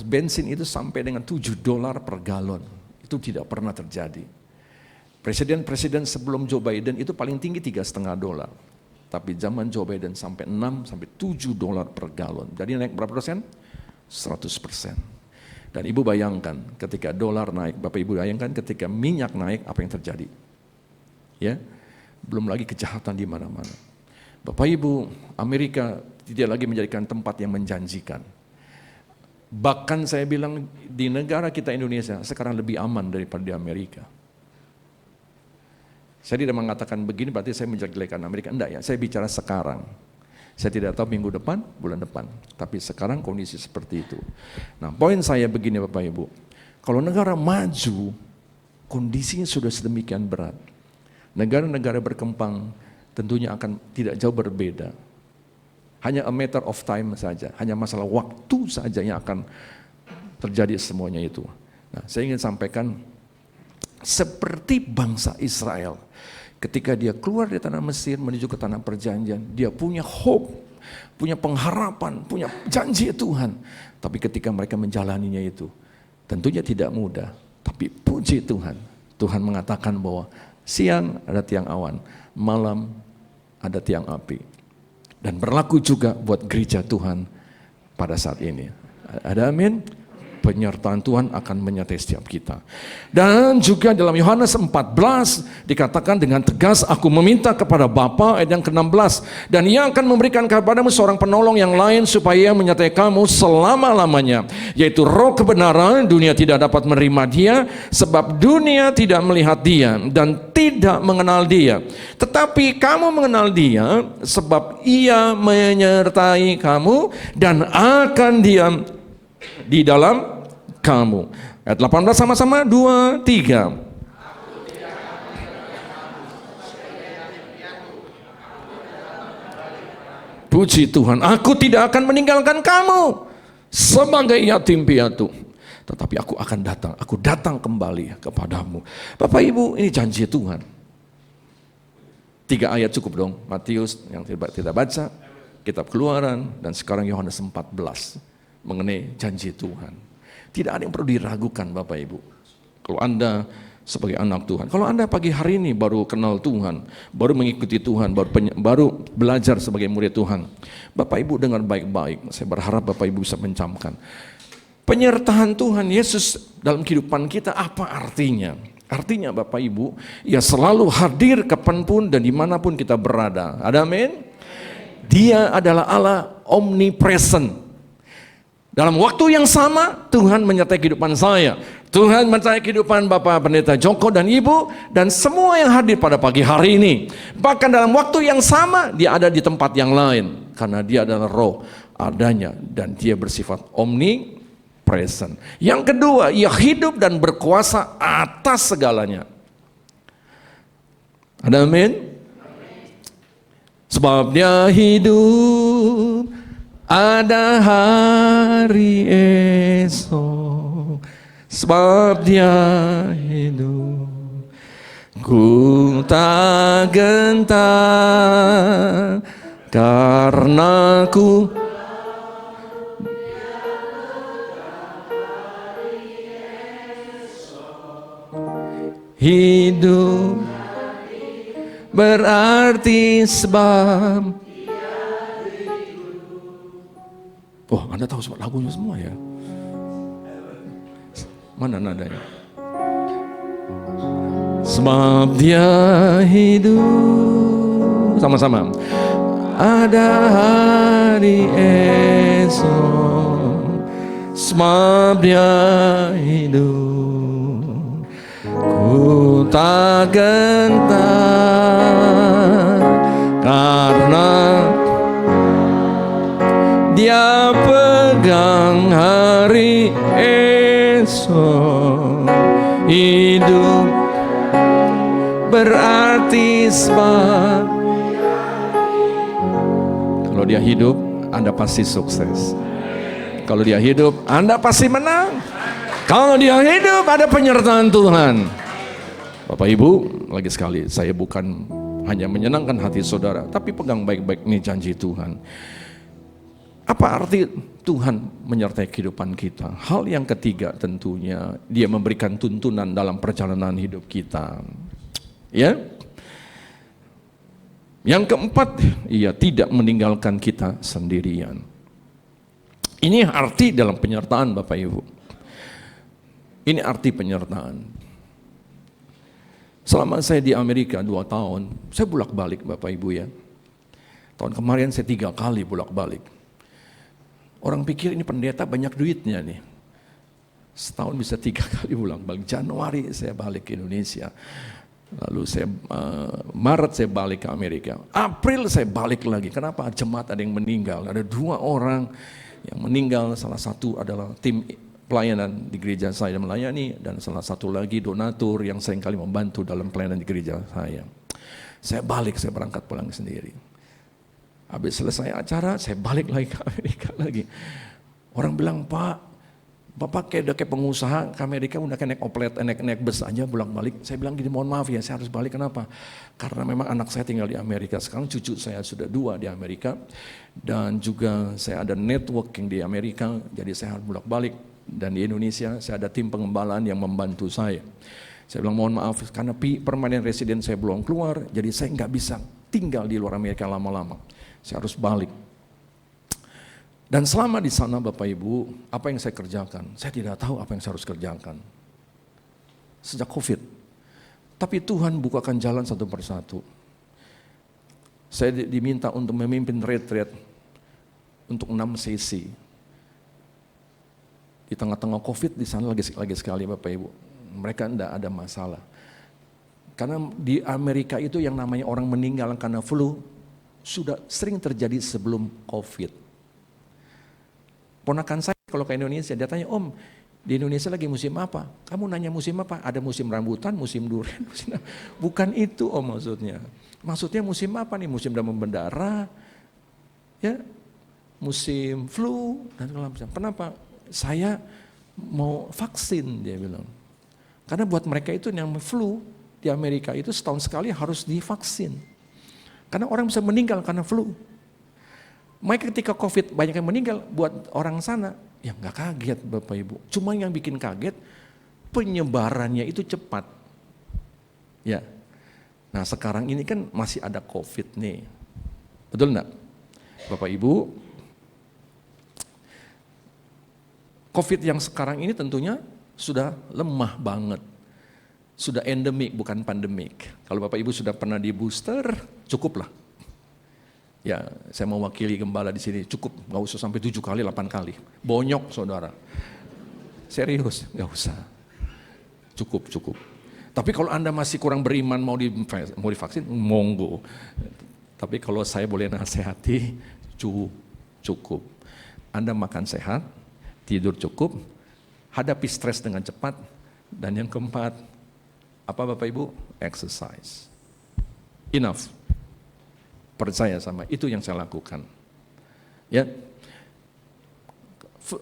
bensin itu sampai dengan $7 per galon. Itu tidak pernah terjadi. Presiden-presiden sebelum Joe Biden itu paling tinggi $3,5. Tapi zaman Joe Biden sampai $6-7 per galon. Jadi naik berapa persen? 100%. Dan Ibu bayangkan ketika dolar naik, Bapak Ibu bayangkan ketika minyak naik apa yang terjadi? Ya, belum lagi kejahatan di mana-mana. Bapak Ibu, Amerika tidak lagi menjadikan tempat yang menjanjikan. Bahkan saya bilang di negara kita Indonesia sekarang lebih aman daripada di Amerika. Saya tidak mengatakan begini berarti saya menjelek-jelekan Amerika, enggak ya, saya bicara sekarang. Saya tidak tahu minggu depan, bulan depan. Tapi sekarang kondisi seperti itu. Nah, poin saya begini Bapak Ibu. Kalau negara maju, kondisinya sudah sedemikian berat. Negara-negara berkembang tentunya akan tidak jauh berbeda. Hanya a matter of time saja. Hanya masalah waktu saja yang akan terjadi semuanya itu. Nah, saya ingin sampaikan seperti bangsa Israel. Ketika dia keluar dari tanah Mesir menuju ke tanah perjanjian, dia punya hope, punya pengharapan, punya janji Tuhan. Tapi ketika mereka menjalaninya itu, tentunya tidak mudah. Tapi puji Tuhan, Tuhan mengatakan bahwa siang ada tiang awan, malam ada tiang api. Dan berlaku juga buat gereja Tuhan pada saat ini. Ada amin? Penyertaan Tuhan akan menyertai setiap kita. Dan juga dalam Yohanes 14 dikatakan dengan tegas, aku meminta kepada Bapa, ayat yang ke-16, dan Ia akan memberikan kepadamu seorang penolong yang lain supaya menyertai kamu selama-lamanya, yaitu Roh kebenaran. Dunia tidak dapat menerima Dia sebab dunia tidak melihat Dia dan tidak mengenal Dia. Tetapi kamu mengenal Dia sebab Ia menyertai kamu dan akan diam di dalam kamu. Ayat 18 sama-sama, 2, 3. Puji Tuhan, aku tidak akan meninggalkan kamu sebagai yatim piatu. Tetapi aku akan datang, aku datang kembali kepadamu. Bapak Ibu, ini janji Tuhan. 3 ayat cukup dong, Matius yang tidak baca, Kitab Keluaran, dan sekarang Yohanes 14. Mengenai janji Tuhan. Tidak ada yang perlu diragukan Bapak Ibu. Kalau Anda sebagai anak Tuhan, kalau Anda pagi hari ini baru kenal Tuhan, baru mengikuti Tuhan, baru belajar sebagai murid Tuhan, Bapak Ibu dengar baik-baik. Saya berharap Bapak Ibu bisa mencamkan. Penyertaan Tuhan Yesus dalam kehidupan kita apa artinya? Artinya Bapak Ibu, Ia selalu hadir kapanpun dan dimanapun kita berada. Ada amin? Dia adalah Allah omnipresent. Dalam waktu yang sama, Tuhan menyertai kehidupan saya. Tuhan menyertai kehidupan Bapak Pendeta Joko dan Ibu, dan semua yang hadir pada pagi hari ini. Bahkan dalam waktu yang sama, Dia ada di tempat yang lain. Karena Dia adalah roh adanya, dan Dia bersifat omnipresent. Yang kedua, Ia hidup dan berkuasa atas segalanya. Ada amin? Sebab Dia hidup, ada hari esok, sebab Dia hidup, ku tak gentar, karena ku hidup, berarti sebab. Oh, Anda tahu semua lagunya semua ya? Mana nadanya? Sebab Dia hidup, sama-sama. Ada hari esok, sebab Dia hidup, tak gentar, karena Dia pegang hari esok. Hidup berarti sebab kalau Dia hidup, Anda pasti sukses. Kalau Dia hidup, Anda pasti menang. Kalau Dia hidup, ada penyertaan Tuhan. Bapak Ibu, lagi sekali, saya bukan hanya menyenangkan hati saudara, tapi pegang baik-baik nih janji Tuhan. Apa arti Tuhan menyertai kehidupan kita? Hal yang ketiga tentunya, Dia memberikan tuntunan dalam perjalanan hidup kita. Ya. Yang keempat, Ia tidak meninggalkan kita sendirian. Ini arti dalam penyertaan Bapak Ibu. Ini arti penyertaan. Selama saya di Amerika 2 tahun, saya bolak-balik Bapak Ibu ya. Tahun kemarin saya 3 kali bolak-balik. Orang pikir ini pendeta banyak duitnya nih. Setahun bisa 3 kali bolak-balik. Januari saya balik ke Indonesia. Lalu saya Maret saya balik ke Amerika. April saya balik lagi. Kenapa? Jemaat ada yang meninggal. Ada 2 orang yang meninggal. Salah satu adalah tim pelayanan di gereja saya melayani, dan salah satu lagi donatur yang seringkali membantu dalam pelayanan di gereja saya. Saya balik, saya berangkat pulang sendiri. Habis selesai acara, saya balik lagi ke Amerika lagi. Orang bilang, Pak, Bapak kayak udah kayak pengusaha ke Amerika, udah kayak naik oplet, naik bus aja pulang-balik. Saya bilang gini, mohon maaf ya, saya harus balik. Kenapa? Karena memang anak saya tinggal di Amerika. Sekarang cucu saya sudah 2 di Amerika. Dan juga saya ada networking di Amerika, jadi saya harus bolak-balik. Dan di Indonesia, saya ada tim pengembalaan yang membantu saya. Saya bilang, mohon maaf, karena permanen residen saya belum keluar, jadi saya nggak bisa tinggal di luar Amerika lama-lama. Saya harus balik. Dan selama di sana Bapak Ibu, apa yang saya kerjakan? Saya tidak tahu apa yang saya harus kerjakan. Sejak COVID. Tapi Tuhan bukakan jalan satu persatu. Saya diminta untuk memimpin retreat untuk 6 sesi. Di tengah-tengah COVID di sana lagi sekali Bapak Ibu. Mereka tidak ada masalah. Karena di Amerika itu yang namanya orang meninggal karena flu sudah sering terjadi sebelum COVID. Ponakan saya kalau ke Indonesia, dia tanya, Om, di Indonesia lagi musim apa? Kamu nanya musim apa? Ada musim rambutan, musim durian, musim... Bukan itu Om maksudnya. Maksudnya musim apa nih? Musim demam berdarah, ya, musim flu, dan segala macam. Kenapa? Saya mau vaksin, dia bilang. Karena buat mereka itu yang flu di Amerika itu setahun sekali harus divaksin. Karena orang bisa meninggal karena flu. Makanya ketika COVID banyak yang meninggal, buat orang sana, ya nggak kaget Bapak Ibu. Cuma yang bikin kaget, penyebarannya itu cepat. Ya. Nah sekarang ini kan masih ada COVID nih. Betul enggak? Bapak Ibu, COVID yang sekarang ini tentunya sudah lemah banget. Sudah endemik bukan pandemik. Kalau Bapak Ibu sudah pernah di booster, cukuplah. Ya, saya mewakili gembala di sini, cukup, nggak usah sampai 7 kali, 8 kali. Bonyok saudara. Serius, nggak usah. Cukup. Tapi kalau Anda masih kurang beriman mau divaksin, monggo. Tapi kalau saya boleh nasihati, cukup. Anda makan sehat, tidur cukup, hadapi stres dengan cepat, dan yang keempat, apa Bapak Ibu? Exercise. Enough. Percaya sama itu yang saya lakukan. Ya.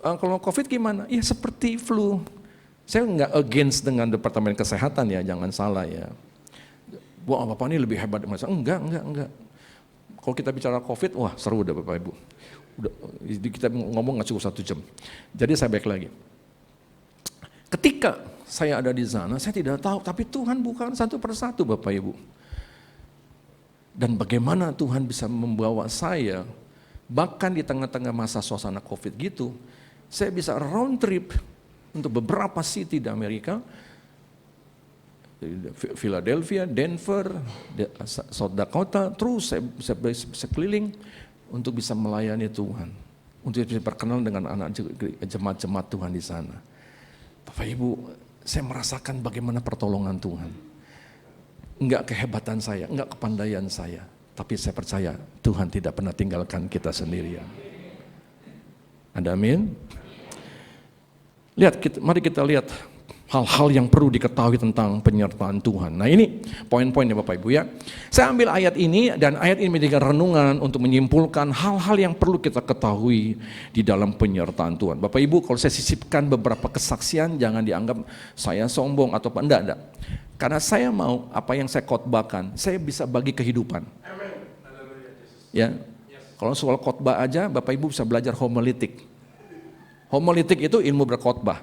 Kalau COVID gimana? Ya seperti flu. Saya nggak against dengan Departemen Kesehatan ya, jangan salah ya. Wah Bapak ini lebih hebat. Enggak. Kalau kita bicara COVID, wah seru udah Bapak Ibu. Udah, kita ngomong nggak cukup 1 jam. Jadi saya balik lagi. Ketika saya ada di sana, saya tidak tahu, tapi Tuhan bukan satu persatu Bapak Ibu. Dan bagaimana Tuhan bisa membawa saya, bahkan di tengah-tengah masa suasana COVID gitu, saya bisa round trip untuk beberapa city di Amerika, Philadelphia, Denver, South Dakota, terus saya keliling untuk bisa melayani Tuhan, untuk bisa berkenalan dengan anak jemaat-jemaat Tuhan di sana. Bapak Ibu, saya merasakan bagaimana pertolongan Tuhan. enggak kehebatan saya, enggak kepandaian saya. Tapi saya percaya Tuhan tidak pernah tinggalkan kita sendirian. Ada amin? Mari kita lihat hal-hal yang perlu diketahui tentang penyertaan Tuhan. Nah ini poin-poinnya Bapak Ibu ya. Saya ambil ayat ini dan ayat ini menjadi renungan untuk menyimpulkan hal-hal yang perlu kita ketahui di dalam penyertaan Tuhan. Bapak Ibu, kalau saya sisipkan beberapa kesaksian, jangan dianggap saya sombong atau apa. Enggak. Karena saya mau apa yang saya khotbahkan, saya bisa bagi kehidupan. Ya, kalau soal khotbah aja, Bapak Ibu bisa belajar homiletik. Homiletik itu ilmu berkhotbah.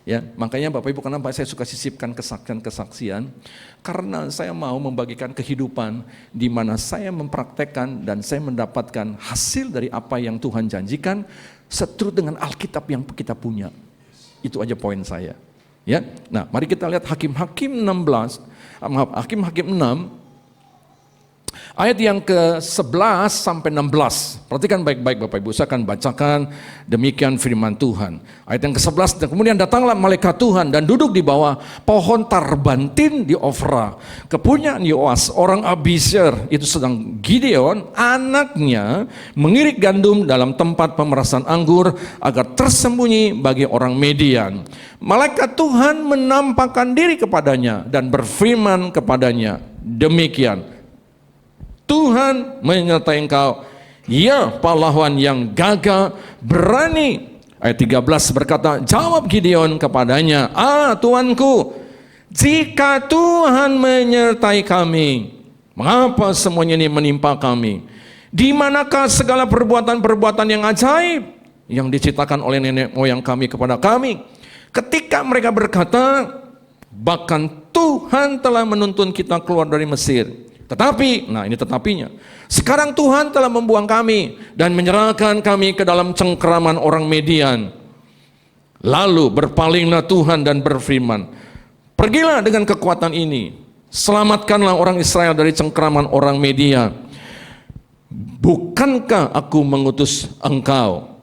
Ya, makanya Bapak Ibu, kenapa saya suka sisipkan kesaksian? Karena saya mau membagikan kehidupan di mana saya mempraktekkan dan saya mendapatkan hasil dari apa yang Tuhan janjikan seturut dengan Alkitab yang kita punya. Itu aja poin saya. Ya, nah mari kita lihat Hakim-Hakim 6 ayat yang ke-11 sampai 16. Perhatikan baik-baik Bapak Ibu, saya akan bacakan demikian firman Tuhan. Ayat yang ke-11, dan kemudian datanglah malaikat Tuhan dan duduk di bawah pohon tarbantin di Ofra. Kepunyaan Yoas, orang Abiezer, itu sedang Gideon, anaknya, mengirik gandum dalam tempat pemerasan anggur agar tersembunyi bagi orang Median. Malaikat Tuhan menampakkan diri kepadanya dan berfirman kepadanya, demikian, Tuhan menyertai engkau, ya pahlawan yang gagah berani. Ayat 13 berkata, jawab Gideon kepadanya, Tuanku, jika Tuhan menyertai kami, mengapa semuanya ini menimpa kami? Di manakah segala perbuatan-perbuatan yang ajaib yang diceritakan oleh nenek moyang kami kepada kami? Ketika mereka berkata, bahkan Tuhan telah menuntun kita keluar dari Mesir. Tetapi, nah ini tetapinya, sekarang Tuhan telah membuang kami dan menyerahkan kami ke dalam cengkeraman orang Median. Lalu berpalinglah Tuhan dan berfirman, pergilah dengan kekuatan ini, selamatkanlah orang Israel dari cengkeraman orang Median. Bukankah aku mengutus engkau?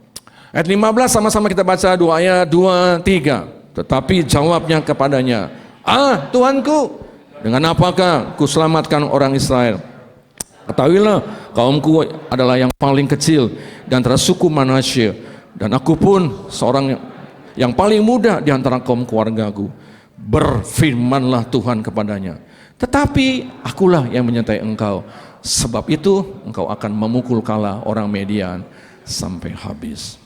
Ayat 15 sama-sama kita baca 2 ayat 2, 3. Tetapi jawabnya kepadanya, Tuanku, dengan apakah ku selamatkan orang Israel? Ketahuilah, kaumku adalah yang paling kecil dan antara suku Manasye, dan aku pun seorang yang paling muda di antara kaum keluargaku. Berfirmanlah Tuhan kepadanya, tetapi akulah yang menyertai engkau, sebab itu engkau akan memukul kala orang Median sampai habis.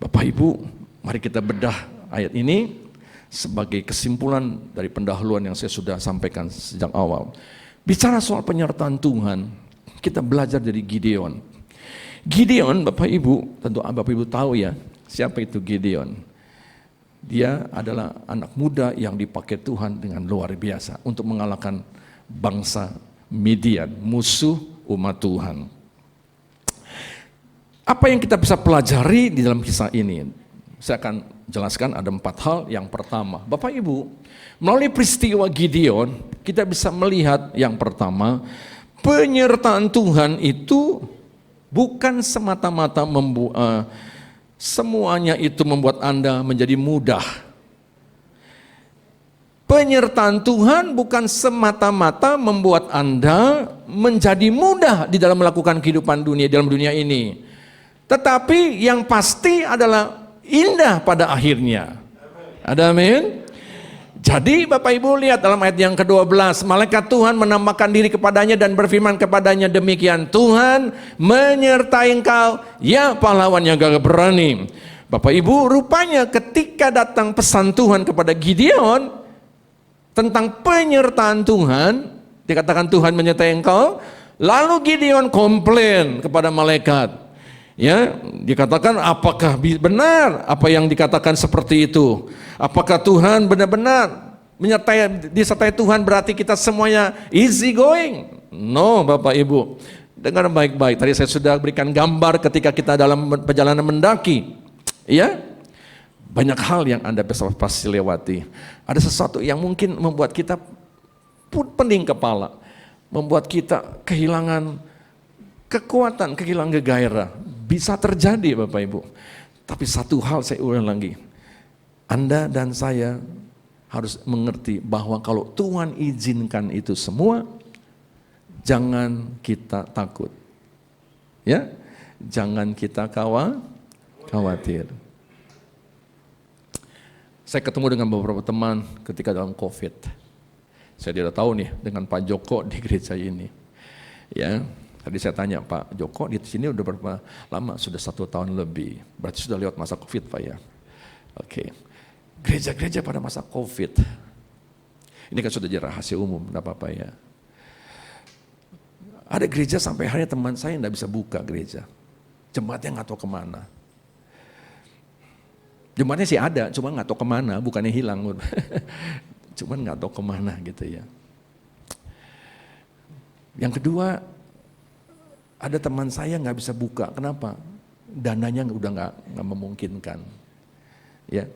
Bapak Ibu, mari kita bedah ayat ini sebagai kesimpulan dari pendahuluan yang saya sudah sampaikan sejak awal. Bicara soal penyertaan Tuhan, kita belajar dari Gideon. Gideon, Bapak Ibu, tentu Bapak Ibu tahu ya, siapa itu Gideon. Dia adalah anak muda yang dipakai Tuhan dengan luar biasa untuk mengalahkan bangsa Midian, musuh umat Tuhan. Apa yang kita bisa pelajari di dalam kisah ini? Saya akan jelaskan ada 4 hal. Yang pertama, Bapak Ibu, melalui peristiwa Gideon, kita bisa melihat yang pertama, penyertaan Tuhan itu bukan semata-mata semuanya itu membuat Anda menjadi mudah. Penyertaan Tuhan bukan semata-mata membuat Anda menjadi mudah di dalam melakukan kehidupan dunia, dalam dunia ini. Tetapi yang pasti adalah indah pada akhirnya. Ada amin? Jadi Bapak Ibu lihat dalam ayat yang ke-12, malaikat Tuhan menampakkan diri kepadanya dan berfirman kepadanya, demikian, Tuhan menyertai engkau, ya pahlawan yang gagah berani. Bapak Ibu, rupanya ketika datang pesan Tuhan kepada Gideon tentang penyertaan Tuhan, dikatakan Tuhan menyertai engkau, lalu Gideon komplain kepada malaikat. Ya, dikatakan apakah benar apa yang dikatakan seperti itu? Apakah Tuhan benar-benar disertai Tuhan berarti kita semuanya easy going? No, Bapak Ibu. Dengar baik-baik. Tadi saya sudah berikan gambar ketika kita dalam perjalanan mendaki. Ya, banyak hal yang Anda pasti lewati. Ada sesuatu yang mungkin membuat kita pening kepala, membuat kita kehilangan kekuatan, kehilangan gairah. Bisa terjadi Bapak Ibu. Tapi satu hal saya ulang lagi. Anda dan saya harus mengerti bahwa kalau Tuhan izinkan itu semua, jangan kita takut. Ya, jangan kita khawatir. Saya ketemu dengan beberapa teman ketika dalam COVID. Saya tidak tahu nih dengan Pak Joko di gereja ini. Ya, tadi saya tanya Pak Joko di sini udah berapa lama? Sudah 1 tahun lebih. Berarti sudah lewat masa COVID Pak ya. Oke. Gereja-gereja pada masa COVID. Ini kan sudah jadi rahasia umum, enggak apa-apa ya. Ada gereja sampai hari teman saya enggak bisa buka gereja. Jemaatnya nggak tahu kemana. Jemaatnya sih ada, cuma nggak tahu kemana, bukannya hilang. Cuman nggak tahu kemana gitu ya. Yang kedua, ada teman saya nggak bisa buka, kenapa? Dananya udah nggak memungkinkan. Ya,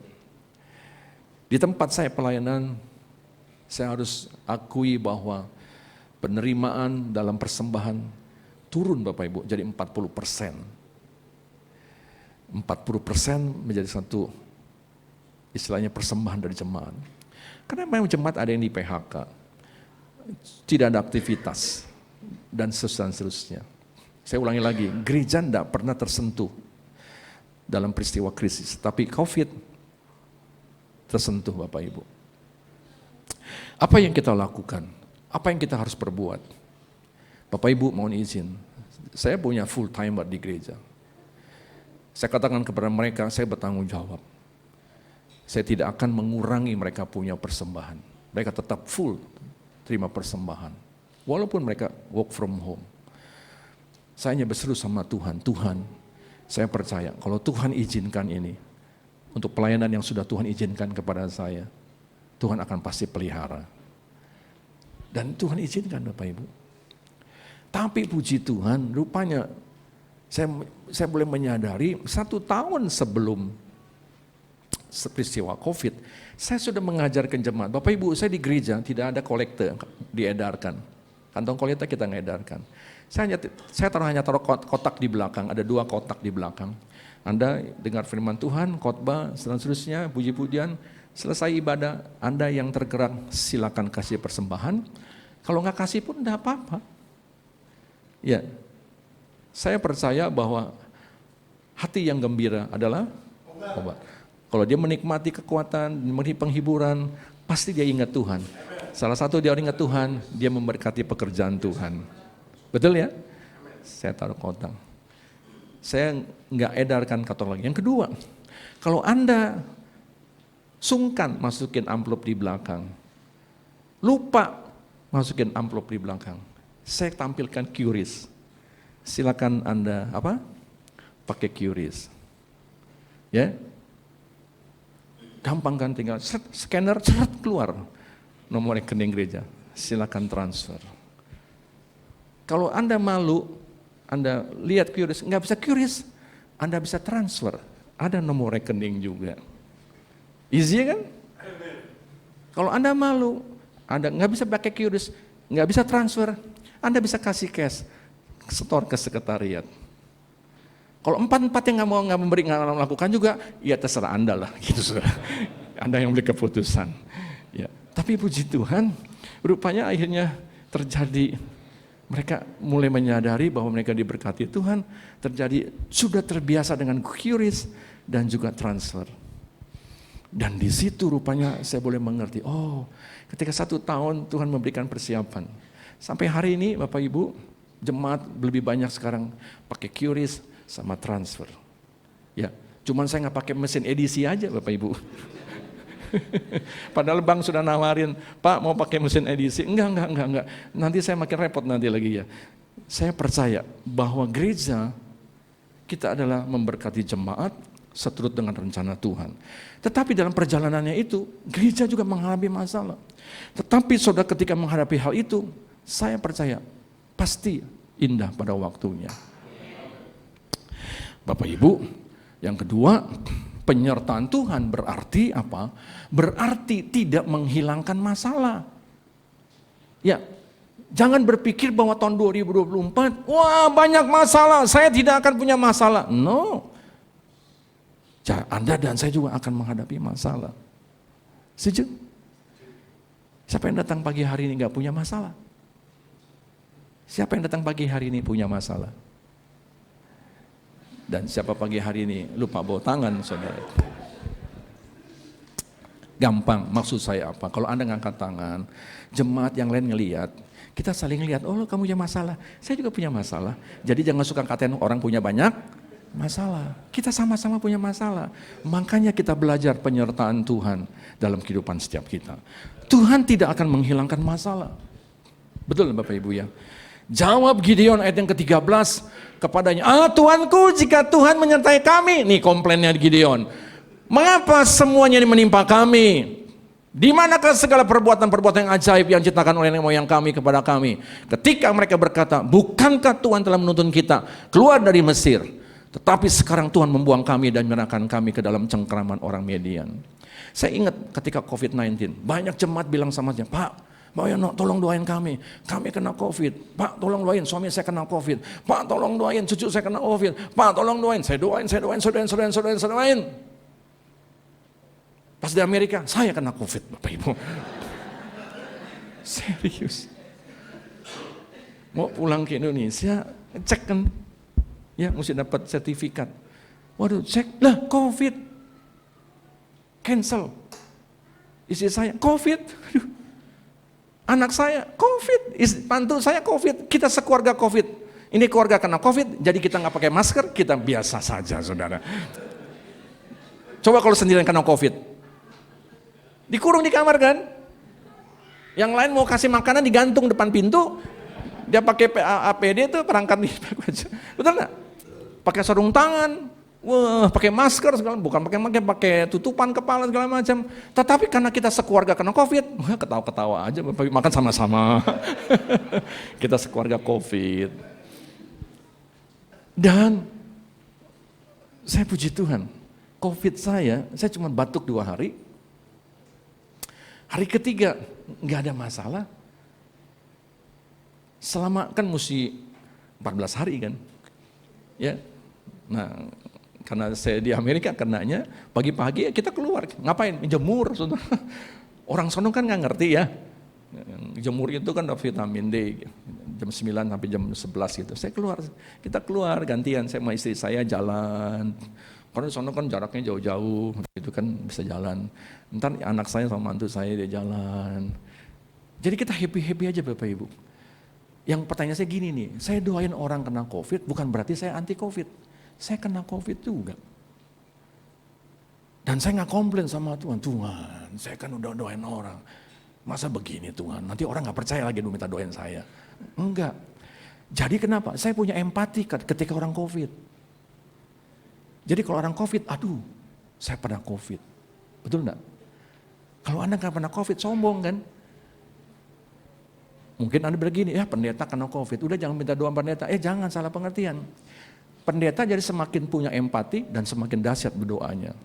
di tempat saya pelayanan, saya harus akui bahwa penerimaan dalam persembahan turun Bapak Ibu, jadi 40%. 40% menjadi satu istilahnya persembahan dari jemaat. Karena memang jemaat ada yang di PHK, tidak ada aktivitas, dan seterusnya. Saya ulangi lagi, gereja tidak pernah tersentuh dalam peristiwa krisis, tapi COVID tersentuh Bapak Ibu. Apa yang kita lakukan? Apa yang kita harus perbuat? Bapak Ibu mohon izin, saya punya full timer di gereja. Saya katakan kepada mereka, saya bertanggung jawab. Saya tidak akan mengurangi mereka punya persembahan. Mereka tetap full terima persembahan. Walaupun mereka work from home. Saya hanya berseru sama Tuhan, Tuhan, saya percaya kalau Tuhan izinkan ini, untuk pelayanan yang sudah Tuhan izinkan kepada saya, Tuhan akan pasti pelihara. Dan Tuhan izinkan Bapak Ibu. Tapi puji Tuhan, rupanya saya boleh menyadari 1 tahun sebelum peristiwa COVID, saya sudah mengajarkan jemaat. Bapak Ibu, saya di gereja tidak ada kolekte diedarkan. Kantong kolekte kita ngedarkan. Saya taruh kotak di belakang, ada 2 kotak di belakang. Anda dengar firman Tuhan, khotbah, seterusnya, puji-pujian, selesai ibadah, Anda yang tergerak silakan kasih persembahan. Kalau nggak kasih pun enggak apa-apa. Ya, saya percaya bahwa hati yang gembira adalah obat. Kalau dia menikmati kekuatan, menikmati penghiburan, pasti dia ingat Tuhan. Salah satu dia ingat Tuhan, dia memberkati pekerjaan Tuhan. Betul ya? Saya taruh kotak. Saya nggak edarkan kotak lagi. Yang kedua, kalau Anda sungkan masukin amplop di belakang, lupa masukin amplop di belakang, saya tampilkan QRIS. Silakan Anda pakai QRIS. Ya. Gampang kan, tinggal scanner keluar nomor rekening gereja. Silakan transfer. Kalau Anda malu, Anda lihat QRIS, nggak bisa QRIS, Anda bisa transfer. Ada nomor rekening juga. Easy kan? Kalau Anda malu, Anda nggak bisa pakai QRIS, nggak bisa transfer, Anda bisa kasih cash. Setor ke sekretariat. Kalau 4 yang nggak memberi, nggak melakukan juga, ya terserah Anda lah, gitu saudara. Anda yang beli keputusan. Ya, tapi puji Tuhan, rupanya akhirnya terjadi. Mereka mulai menyadari bahwa mereka diberkati Tuhan, terjadi sudah terbiasa dengan QRIS dan juga transfer. Dan di situ rupanya saya boleh mengerti. Oh, ketika 1 tahun Tuhan memberikan persiapan. Sampai hari ini Bapak Ibu, jemaat lebih banyak sekarang pakai QRIS sama transfer. Ya, cuman saya nggak pakai mesin edisi aja Bapak Ibu. Padahal bank sudah nawarin, Pak mau pakai mesin edisi. Enggak. Nanti saya makin repot nanti lagi ya. Saya percaya bahwa gereja kita adalah memberkati jemaat seturut dengan rencana Tuhan. Tetapi dalam perjalanannya itu, gereja juga menghadapi masalah. Tetapi saudara ketika menghadapi hal itu, saya percaya pasti indah pada waktunya. Bapak Ibu, yang kedua, penyertaan Tuhan berarti apa? Berarti tidak menghilangkan masalah. Ya, jangan berpikir bahwa tahun 2024, wah banyak masalah, saya tidak akan punya masalah. No. Anda dan saya juga akan menghadapi masalah. Setuju? Siapa yang datang pagi hari ini gak punya masalah? Siapa yang datang pagi hari ini punya masalah? Dan siapa pagi hari ini lupa bawa tangan, saudara? Gampang, maksud saya apa? Kalau Anda ngangkat tangan, jemaat yang lain ngelihat, kita saling lihat, oh kamu punya masalah, saya juga punya masalah. Jadi jangan suka katain orang punya banyak masalah. Kita sama-sama punya masalah. Makanya kita belajar penyertaan Tuhan dalam kehidupan setiap kita. Tuhan tidak akan menghilangkan masalah. Betul Bapak Ibu ya? Jawab Gideon ayat yang ke-13 kepadanya, Tuanku, jika Tuhan menyertai kami. Nih komplainnya Gideon. Mengapa semuanya ini menimpa kami? Di manakah segala perbuatan-perbuatan yang ajaib yang diciptakan oleh nenek moyang kami kepada kami? Ketika mereka berkata, bukankah Tuhan telah menuntun kita keluar dari Mesir? Tetapi sekarang Tuhan membuang kami dan menyerahkan kami ke dalam cengkraman orang Median. Saya ingat ketika COVID-19, banyak jemaat bilang sama saya, Pak, Mbak Yono, tolong doain kami kena COVID. Pak, tolong doain, suami saya kena COVID. Pak, tolong doain, cucu saya kena COVID. Pak, tolong doain, saya doain. Pas di Amerika, saya kena COVID, Bapak Ibu. Serius. Mau pulang ke Indonesia, cek kan, ya mesti dapat sertifikat. Waduh, cek, lah COVID. Cancel. Istri saya, COVID. Aduh. Anak saya, COVID. Mantu saya, COVID. Kita sekeluarga COVID. Ini keluarga kena COVID, jadi kita nggak pakai masker, kita biasa saja, saudara. Coba kalau sendirian kena COVID. Dikurung di kamar kan? Yang lain mau kasih makanan digantung depan pintu, dia pakai APD itu perangkat nih, betul nggak? Pakai sarung tangan, wah, pakai masker segala, bukan pakai tutupan kepala segala macam. Tetapi karena kita sekeluarga kena COVID, wah, ketawa-ketawa aja, makan sama-sama. Kita sekeluarga COVID. Dan saya puji Tuhan, COVID saya cuma batuk 2 hari. Hari ketiga nggak ada masalah. Selama kan mesti 14 hari kan, ya. Nah, karena saya di Amerika kenanya pagi-pagi kita keluar, ngapain? Jemur, saudara. Orang sono kan nggak ngerti ya. Jemur itu kan ada vitamin D, jam 9 sampai jam 11 gitu. Kita keluar gantian, saya sama istri saya jalan. Karena di sana kan jaraknya jauh-jauh, itu kan bisa jalan. Ntar anak saya sama mantu saya dia jalan. Jadi kita happy-happy aja Bapak Ibu. Yang pertanyaan saya gini nih, saya doain orang kena COVID bukan berarti saya anti COVID. Saya kena COVID juga. Dan saya nggak komplain sama Tuhan, Tuhan saya kan udah doain orang. Masa begini Tuhan, nanti orang nggak percaya lagi minta doain saya. Enggak. Jadi kenapa? Saya punya empati ketika orang COVID. Jadi kalau orang COVID, aduh saya pernah COVID. Betul enggak? Kalau Anda nggak pernah COVID, sombong kan? Mungkin Anda begini, ya pendeta kena COVID, udah jangan minta doa pendeta. Jangan, salah pengertian. Pendeta jadi semakin punya empati dan semakin dahsyat berdoanya.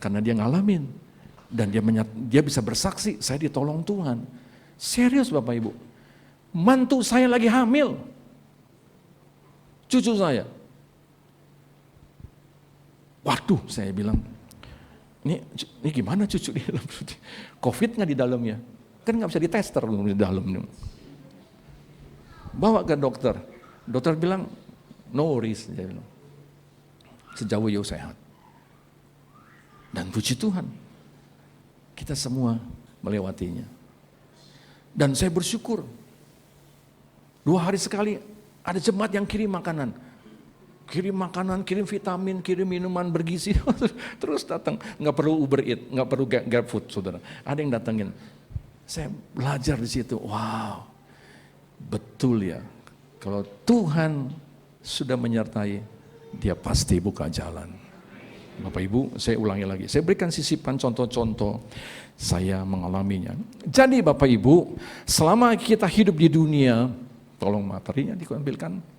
Karena dia ngalamin. Dan dia bisa bersaksi, saya ditolong Tuhan. Serius Bapak Ibu. Mantu saya lagi hamil. Cucu saya. Waduh, saya bilang, ini gimana cucu di dalam? COVID nggak di dalamnya? Kan nggak bisa ditester di dalamnya. Bawa ke dokter. Dokter bilang, no worries. Dia bilang, sejauh you sehat. Dan puji Tuhan, kita semua melewatinya. Dan saya bersyukur, 2 hari sekali ada jemaat yang kirim makanan. Kirim vitamin, kirim minuman bergizi, terus datang. Nggak perlu Uber Eats, nggak perlu GrabFood, saudara. Ada yang datangin. Saya belajar di situ, wow, betul ya. Kalau Tuhan sudah menyertai, dia pasti buka jalan. Bapak Ibu, saya ulangi lagi. Saya berikan sisipan contoh-contoh saya mengalaminya. Jadi Bapak Ibu, selama kita hidup di dunia, tolong materinya diambilkan.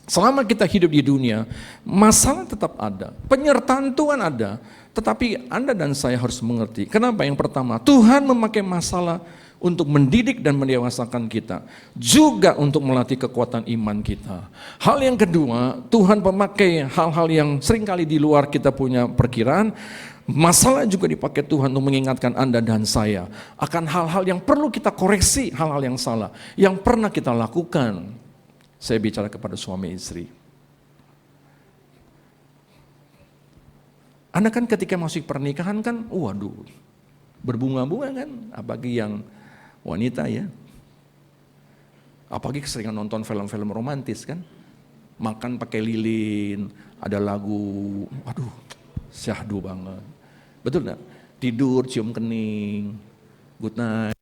Selama kita hidup di dunia, masalah tetap ada, penyertaan Tuhan ada, tetapi Anda dan saya harus mengerti. Kenapa? Yang pertama, Tuhan memakai masalah untuk mendidik dan mendewasakan kita, juga untuk melatih kekuatan iman kita. Hal yang kedua, Tuhan memakai hal-hal yang seringkali di luar kita punya perkiraan Masalah juga dipakai Tuhan untuk mengingatkan Anda dan saya akan hal-hal yang perlu kita koreksi, hal-hal yang salah, yang pernah kita lakukan. Saya bicara kepada suami istri. Anda kan ketika masih pernikahan kan, waduh, berbunga-bunga kan, apalagi yang wanita ya. Apalagi keseringan nonton film-film romantis kan. Makan pakai lilin, ada lagu, aduh, syahdu banget. Betul enggak? Tidur cium kening, good night,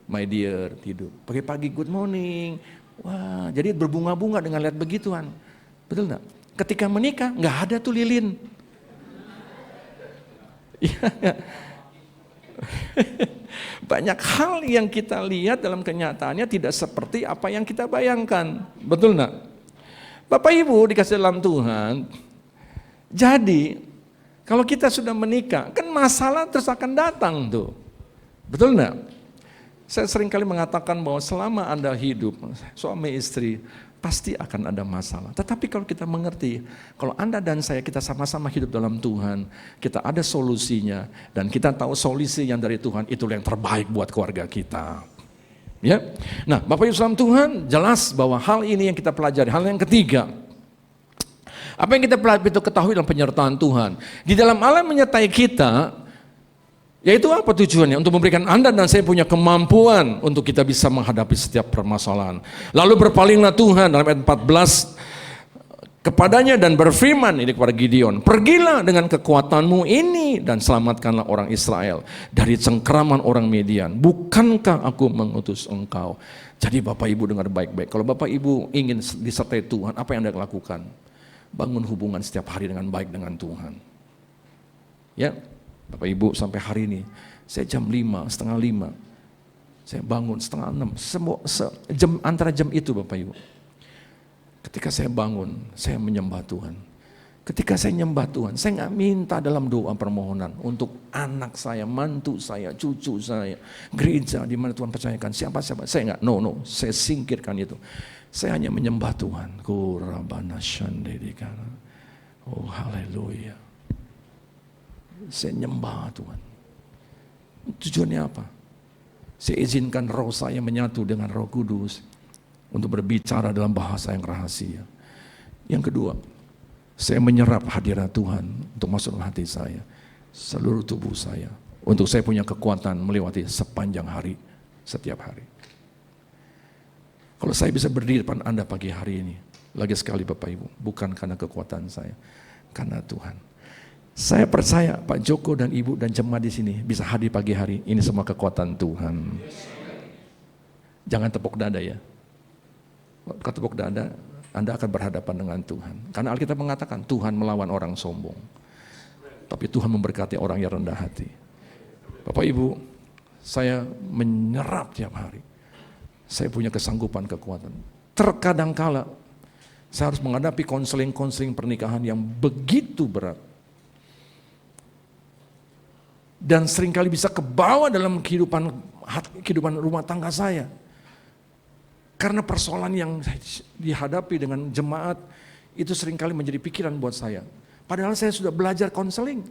my dear, tidur. Pagi-pagi good morning, wah jadi berbunga-bunga dengan lihat begituan. Betul enggak? Ketika menikah nggak ada tuh lilin. Banyak hal yang kita lihat dalam kenyataannya tidak seperti apa yang kita bayangkan. Betul enggak? Bapak Ibu dikasih dalam Tuhan, jadi kalau kita sudah menikah, kan masalah terus akan datang tuh. Betul enggak? Saya sering kali mengatakan bahwa selama Anda hidup, suami istri, pasti akan ada masalah. Tetapi kalau kita mengerti, kalau Anda dan saya kita sama-sama hidup dalam Tuhan, kita ada solusinya, dan kita tahu solusi yang dari Tuhan, itulah yang terbaik buat keluarga kita. Ya, nah Bapak Ibu dalam Tuhan, jelas bahwa hal ini yang kita pelajari. Hal yang ketiga, apa yang kita ketahui dalam penyertaan Tuhan. Di dalam Allah menyertai kita, yaitu apa tujuannya? Untuk memberikan Anda dan saya punya kemampuan untuk kita bisa menghadapi setiap permasalahan. Lalu berpalinglah Tuhan dalam ayat 14 kepadanya dan berfirman ini kepada Gideon, pergilah dengan kekuatanmu ini dan selamatkanlah orang Israel dari cengkraman orang Midian. Bukankah aku mengutus engkau? Jadi Bapak Ibu dengar baik-baik. Kalau Bapak Ibu ingin disertai Tuhan, apa yang Anda lakukan? Bangun hubungan setiap hari dengan baik dengan Tuhan. Ya, Bapak Ibu sampai hari ini, saya jam 5, setengah 5, saya bangun setengah 6, antara jam itu Bapak Ibu. Ketika saya bangun, saya menyembah Tuhan. Ketika saya menyembah Tuhan, saya nggak minta dalam doa permohonan untuk anak saya, mantu saya, cucu saya, gereja di mana Tuhan percayakan siapa-siapa. Saya nggak, no, saya singkirkan itu. Saya hanya menyembah Tuhan. Oh haleluya. Saya nyembah Tuhan. Tujuannya apa? Saya izinkan roh saya menyatu dengan Roh Kudus untuk berbicara dalam bahasa yang rahasia. Yang kedua, saya menyerap hadirat Tuhan untuk masuk dalam hati saya, seluruh tubuh saya, untuk saya punya kekuatan melewati sepanjang hari, setiap hari. Kalau saya bisa berdiri depan Anda pagi hari ini, lagi sekali Bapak Ibu, bukan karena kekuatan saya, karena Tuhan. Saya percaya Pak Joko dan Ibu dan jemaat di sini bisa hadir pagi hari, ini semua kekuatan Tuhan. Jangan tepuk dada ya. Kalau tepuk dada, Anda akan berhadapan dengan Tuhan. Karena Alkitab mengatakan Tuhan melawan orang sombong, tapi Tuhan memberkati orang yang rendah hati. Bapak Ibu, saya menyerap tiap hari. Saya punya kesanggupan, kekuatan. Terkadang kala saya harus menghadapi konseling-konseling pernikahan yang begitu berat. Dan seringkali bisa kebawa dalam kehidupan rumah tangga saya. Karena persoalan yang dihadapi dengan jemaat itu seringkali menjadi pikiran buat saya. Padahal saya sudah belajar konseling.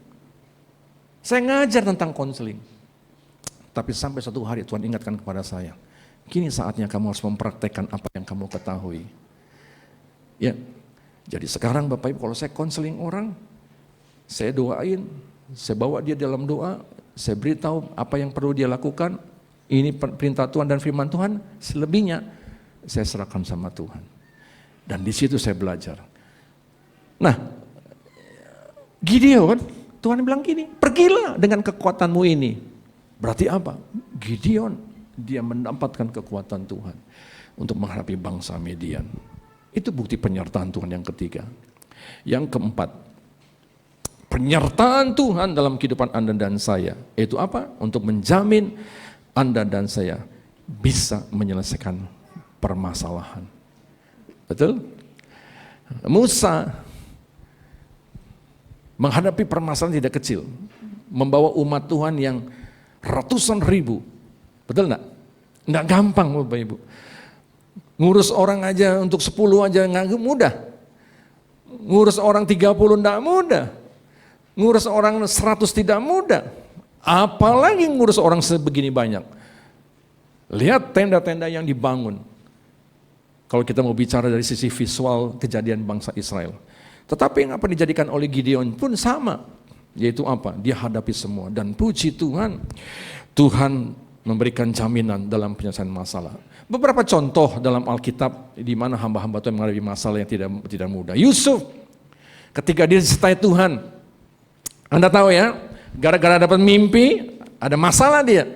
Saya ngajar tentang konseling. Tapi sampai satu hari Tuhan ingatkan kepada saya, kini saatnya kamu harus mempraktekkan apa yang kamu ketahui. Ya, jadi sekarang Bapak Ibu kalau saya konseling orang, saya doain, saya bawa dia dalam doa, saya beritahu apa yang perlu dia lakukan. Ini perintah Tuhan dan firman Tuhan, selebihnya saya serahkan sama Tuhan. Dan di situ saya belajar. Nah, Gideon, Tuhan bilang gini, pergilah dengan kekuatanmu ini. Berarti apa? Gideon, dia mendapatkan kekuatan Tuhan untuk menghadapi bangsa Midian. Itu bukti penyertaan Tuhan yang ketiga. Yang keempat, penyertaan Tuhan dalam kehidupan Anda dan saya. Itu apa? Untuk menjamin Anda dan saya bisa menyelesaikan permasalahan. Betul? Musa menghadapi permasalahan tidak kecil. Membawa umat Tuhan yang ratusan ribu. Betul enggak? Enggak gampang Bapak Ibu. Ngurus orang aja untuk 10 aja enggak mudah. Ngurus orang 30 enggak mudah. Ngurus orang 100 tidak mudah. Apalagi ngurus orang sebegini banyak. Lihat tenda-tenda yang dibangun. Kalau kita mau bicara dari sisi visual kejadian bangsa Israel. Tetapi yang apa dijadikan oleh Gideon pun sama. Yaitu apa? Dia hadapi semua. Dan puji Tuhan, Tuhan memberikan jaminan dalam penyelesaian masalah. Beberapa contoh dalam Alkitab di mana hamba-hamba Tuhan menghadapi masalah yang tidak mudah. Yusuf, ketika dia disertai Tuhan, Anda tahu ya, gara-gara dapat mimpi, ada masalah dia.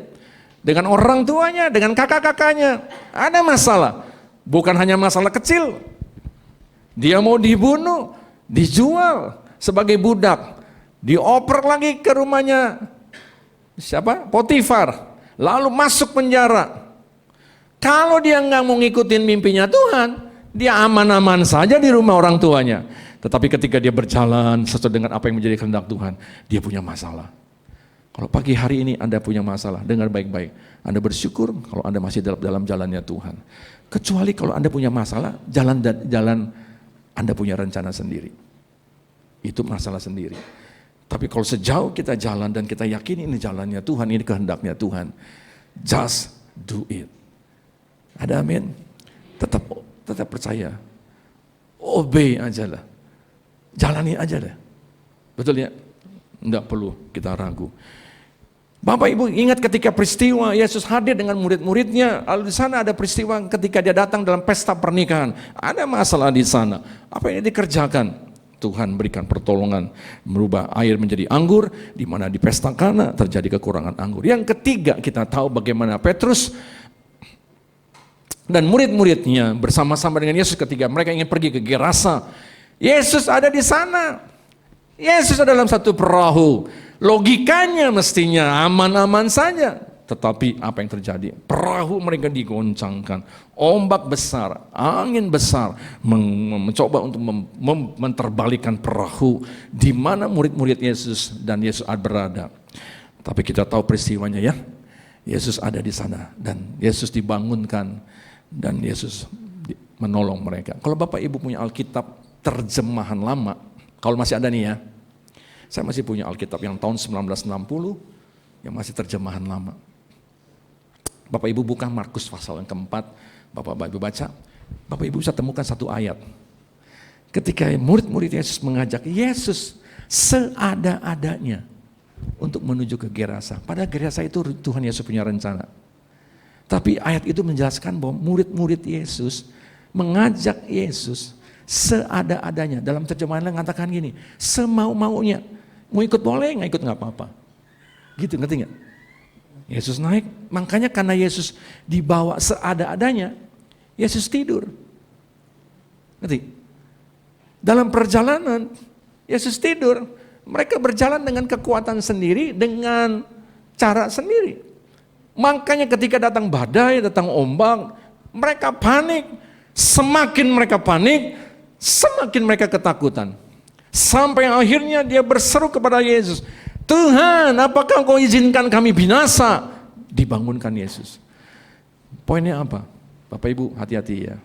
Dengan orang tuanya, dengan kakak-kakaknya, ada masalah. Bukan hanya masalah kecil. Dia mau dibunuh, dijual sebagai budak. Dioper lagi ke rumahnya siapa? Potifar. Lalu masuk penjara. Kalau dia nggak mau ngikutin mimpinya Tuhan, dia aman-aman saja di rumah orang tuanya. Tetapi ketika dia berjalan sesuai dengan apa yang menjadi kehendak Tuhan, dia punya masalah. Kalau pagi hari ini Anda punya masalah, dengar baik-baik. Anda bersyukur kalau Anda masih dalam jalannya Tuhan. Kecuali kalau Anda punya masalah, jalan Anda punya rencana sendiri. Itu masalah sendiri. Tapi kalau sejauh kita jalan dan kita yakin ini jalannya Tuhan, ini kehendaknya Tuhan, just do it. Ada amin? Tetap percaya. Obey aja lah. Jalani aja lah. Betul ya? Enggak perlu kita ragu. Bapak Ibu ingat ketika peristiwa Yesus hadir dengan murid-muridnya, lalu di sana ada peristiwa ketika dia datang dalam pesta pernikahan. Ada masalah di sana. Apa yang dikerjakan? Tuhan berikan pertolongan merubah air menjadi anggur, di mana di pesta Kana terjadi kekurangan anggur. Yang ketiga, kita tahu bagaimana Petrus dan murid-muridnya bersama-sama dengan Yesus ketika mereka ingin pergi ke Gerasa. Yesus ada di sana. Yesus ada dalam satu perahu. Logikanya mestinya aman-aman saja. Tetapi apa yang terjadi? Perahu mereka digoncangkan. Ombak besar, angin besar mencoba untuk menterbalikan perahu di mana murid-murid Yesus dan Yesus berada. Tapi kita tahu peristiwanya ya. Yesus ada di sana dan Yesus dibangunkan dan Yesus menolong mereka. Kalau Bapak Ibu punya Alkitab terjemahan lama, kalau masih ada nih ya. Saya masih punya Alkitab yang tahun 1960 yang masih terjemahan lama. Bapak Ibu buka Markus pasal yang keempat, Bapak Ibu baca, Bapak Ibu bisa temukan satu ayat. Ketika murid-murid Yesus mengajak Yesus seada-adanya untuk menuju ke Gerasa. Pada Gerasa itu Tuhan Yesus punya rencana. Tapi ayat itu menjelaskan bahwa murid-murid Yesus mengajak Yesus seada-adanya. Dalam terjemahan lain mengatakan gini, semau-maunya. Mau ikut boleh, nggak ikut nggak apa-apa. Gitu, ngerti nggak? Yesus naik, makanya karena Yesus dibawa seada-adanya, Yesus tidur. Ngerti? Dalam perjalanan, Yesus tidur. Mereka berjalan dengan kekuatan sendiri, dengan cara sendiri. Makanya ketika datang badai, datang ombak, mereka panik. Semakin mereka panik, semakin mereka ketakutan. Sampai akhirnya dia berseru kepada Yesus, Tuhan, apakah Engkau izinkan kami binasa? Dibangunkan Yesus. Poinnya apa? Bapak Ibu hati-hati ya.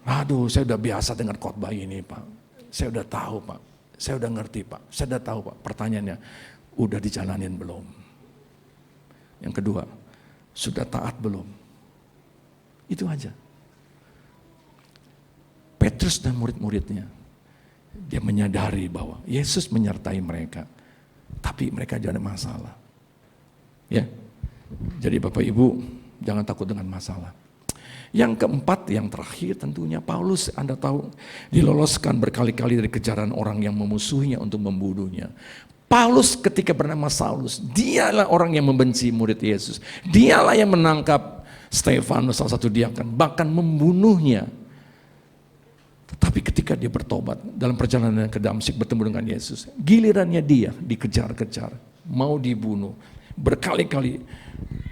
Aduh, saya udah biasa dengar khotbah ini Pak. Saya udah tahu Pak. Saya udah ngerti Pak. Saya udah tahu Pak. Pertanyaannya, udah dijalanin belum? Yang kedua, sudah taat belum? Itu aja. Petrus dan murid-muridnya, dia menyadari bahwa Yesus menyertai mereka. Tapi mereka jangan ada masalah. Ya. Jadi Bapak Ibu jangan takut dengan masalah. Yang keempat, yang terakhir tentunya Paulus, Anda tahu, diloloskan berkali-kali dari kejaran orang yang memusuhinya untuk membunuhnya. Paulus ketika bernama Saulus, dialah orang yang membenci murid Yesus. Dialah yang menangkap Stefanus, salah satu diaken, bahkan membunuhnya. Tetapi ketika dia bertobat dalam perjalanan ke Damsyik bertemu dengan Yesus, gilirannya dia dikejar-kejar, mau dibunuh, berkali-kali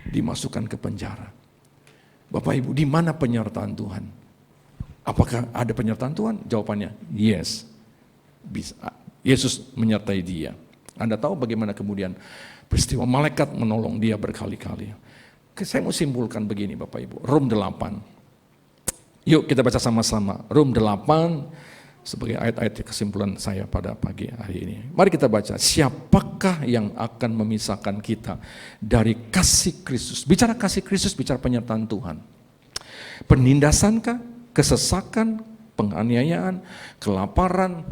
dimasukkan ke penjara. Bapak Ibu, di mana penyertaan Tuhan? Apakah ada penyertaan Tuhan? Jawabannya yes. Bisa. Yesus menyertai dia. Anda tahu bagaimana kemudian peristiwa malaikat menolong dia berkali-kali. Saya mau simpulkan begini Bapak Ibu, Rom 8. Yuk kita baca sama-sama. Rom 8 sebagai ayat-ayat kesimpulan saya pada pagi hari ini. Mari kita baca, siapakah yang akan memisahkan kita dari kasih Kristus? Bicara kasih Kristus, bicara penyertaan Tuhan. Penindasankah, kesesakan, penganiayaan, kelaparan,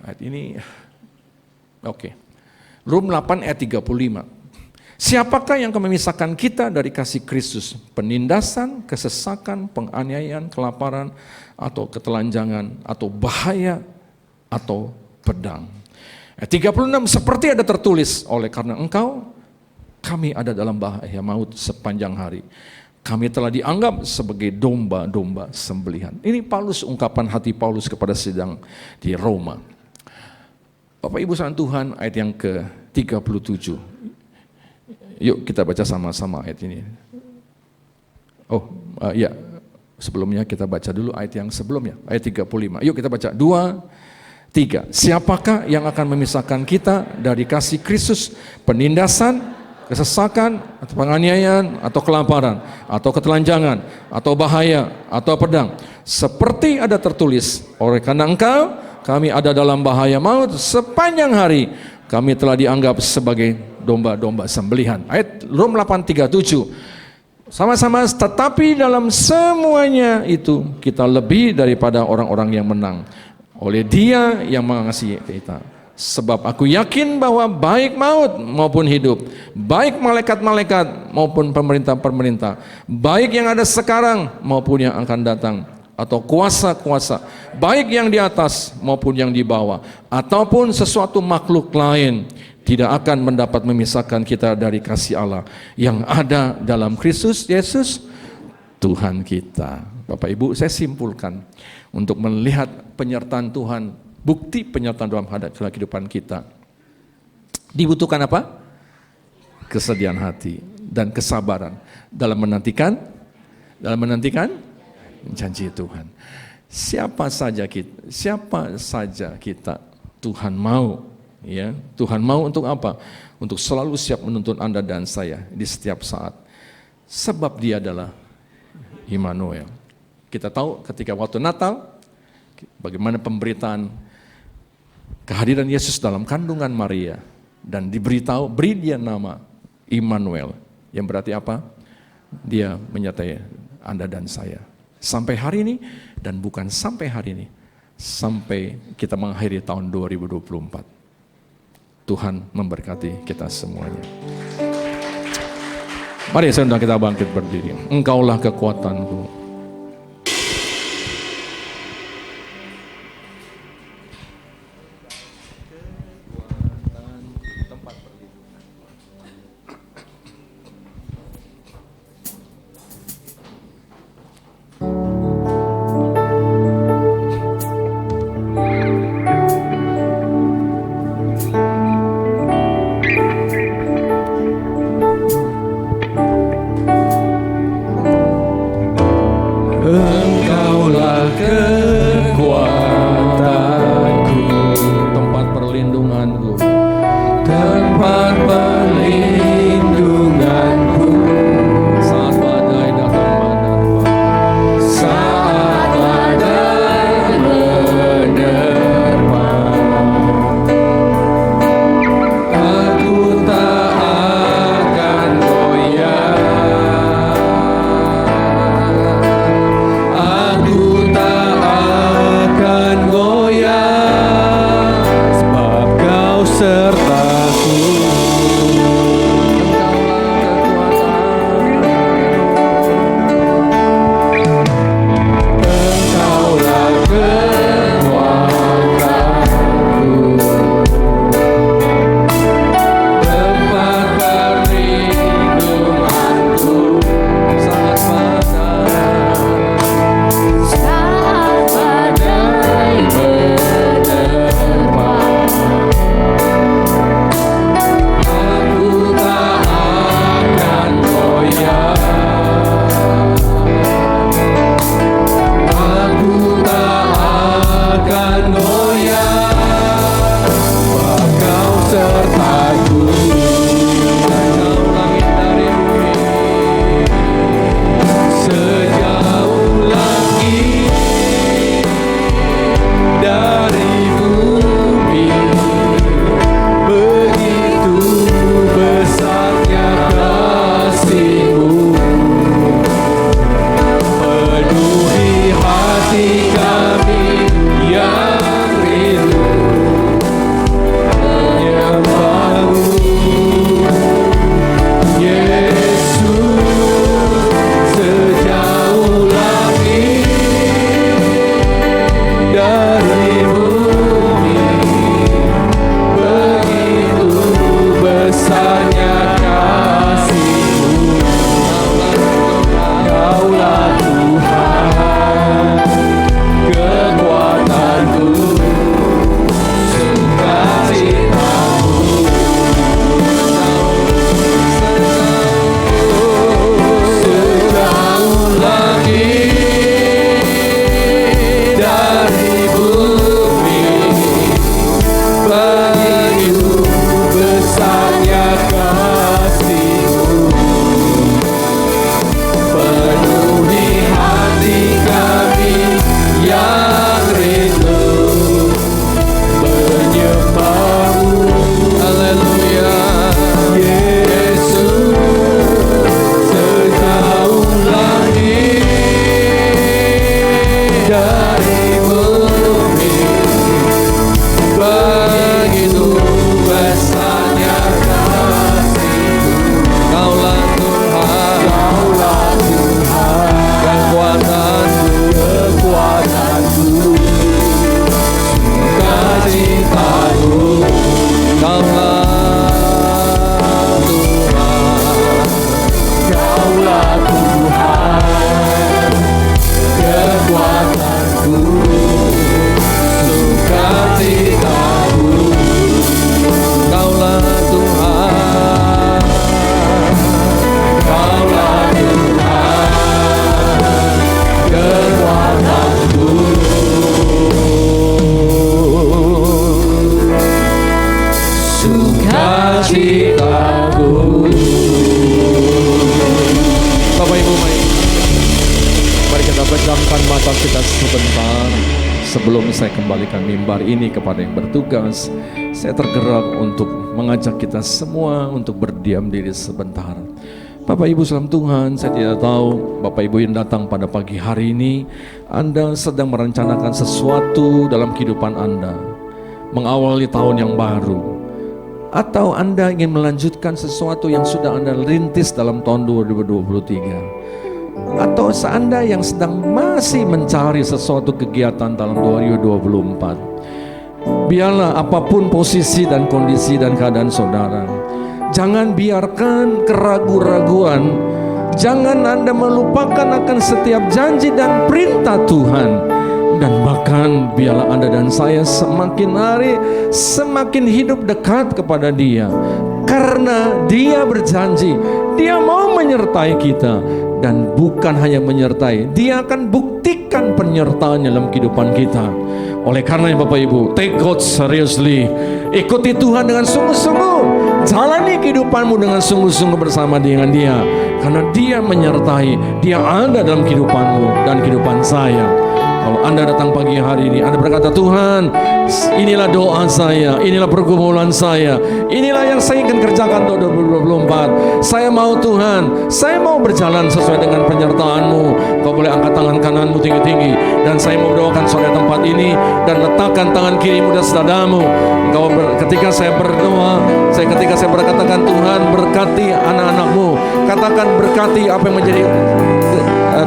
ayat ini, oke. Rom 8 ayat 35. Siapakah yang akan memisahkan kita dari kasih Kristus? Penindasan, kesesakan, penganiayaan, kelaparan, atau ketelanjangan, atau bahaya, atau pedang. Ayat 36, seperti ada tertulis, oleh karena engkau, kami ada dalam bahaya maut sepanjang hari. Kami telah dianggap sebagai domba-domba sembelihan. Ini Paulus, ungkapan hati Paulus kepada sedang di Roma. Bapak Ibu saudara Tuhan, ayat yang ke-37. Yuk kita baca sama-sama ayat ini. Sebelumnya kita baca dulu ayat yang sebelumnya, ayat 35. Yuk kita baca, 2, 3. Siapakah yang akan memisahkan kita dari kasih Kristus? Penindasan, kesesakan, atau penganiayaan, atau kelaparan, atau ketelanjangan, atau bahaya, atau pedang. Seperti ada tertulis, oleh karena engkau, kami ada dalam bahaya maut sepanjang hari. Kami telah dianggap sebagai domba-domba sembelihan. Ayat Rom 8:37. Sama-sama, tetapi dalam semuanya itu kita lebih daripada orang-orang yang menang oleh Dia yang mengasihi kita. Sebab aku yakin bahwa baik maut maupun hidup, baik malaikat-malaikat maupun pemerintah-pemerintah, baik yang ada sekarang maupun yang akan datang, atau kuasa-kuasa, baik yang di atas maupun yang di bawah, ataupun sesuatu makhluk lain, tidak akan mendapat memisahkan kita dari kasih Allah yang ada dalam Kristus Yesus Tuhan kita. Bapak Ibu, saya simpulkan untuk melihat penyertaan Tuhan, bukti penyertaan dalam kehidupan kita. Dibutuhkan apa? Kesediaan hati dan kesabaran dalam menantikan janji Tuhan. Siapa saja kita Tuhan mau, ya. Tuhan mau untuk apa? Untuk selalu siap menuntun Anda dan saya di setiap saat. Sebab Dia adalah Immanuel. Kita tahu ketika waktu Natal bagaimana pemberitaan kehadiran Yesus dalam kandungan Maria, dan beri Dia nama Immanuel, yang berarti apa? Dia menyertai Anda dan saya. Sampai hari ini, dan bukan sampai hari ini, sampai kita mengakhiri tahun 2024. Tuhan memberkati kita semuanya. Mari saudara kita bangkit berdiri. Engkaulah kekuatanku. kita sebentar sebelum saya kembalikan mimbar ini kepada yang bertugas. Saya tergerak untuk mengajak kita semua untuk berdiam diri sebentar. Bapak Ibu salam Tuhan, saya tidak tahu Bapak Ibu yang datang pada pagi hari ini, Anda sedang merencanakan sesuatu dalam kehidupan Anda, mengawali tahun yang baru, atau Anda ingin melanjutkan sesuatu yang sudah Anda rintis dalam tahun 2023, atau Anda yang sedang masih mencari sesuatu kegiatan dalam 2024. Biarlah apapun posisi dan kondisi dan keadaan saudara, jangan biarkan keraguan-raguan, jangan Anda melupakan akan setiap janji dan perintah Tuhan. Dan bahkan biarlah Anda dan saya semakin hari semakin hidup dekat kepada Dia, karena Dia berjanji Dia mau menyertai kita. Dan bukan hanya menyertai, Dia akan buktikan penyertaan dalam kehidupan kita. Oleh karena Bapak Ibu, take God seriously. Ikuti Tuhan dengan sungguh-sungguh. Jalani kehidupanmu dengan sungguh-sungguh bersama dengan Dia, karena Dia menyertai, Dia ada dalam kehidupanmu dan kehidupan saya. Kalau Anda datang pagi hari ini, Anda berkata, Tuhan, inilah doa saya, inilah pergumulan saya, inilah yang saya ingin kerjakan tahun 2024. Saya mau Tuhan, saya mau berjalan sesuai dengan penyertaan-Mu. Kau boleh angkat tangan kananmu tinggi-tinggi, dan saya mau doakan soal tempat ini, dan letakkan tangan kirimu dan sedadamu. Ketika saya berdoa, ketika saya berkatakan, Tuhan berkati anak-anak-Mu, katakan berkati apa yang menjadi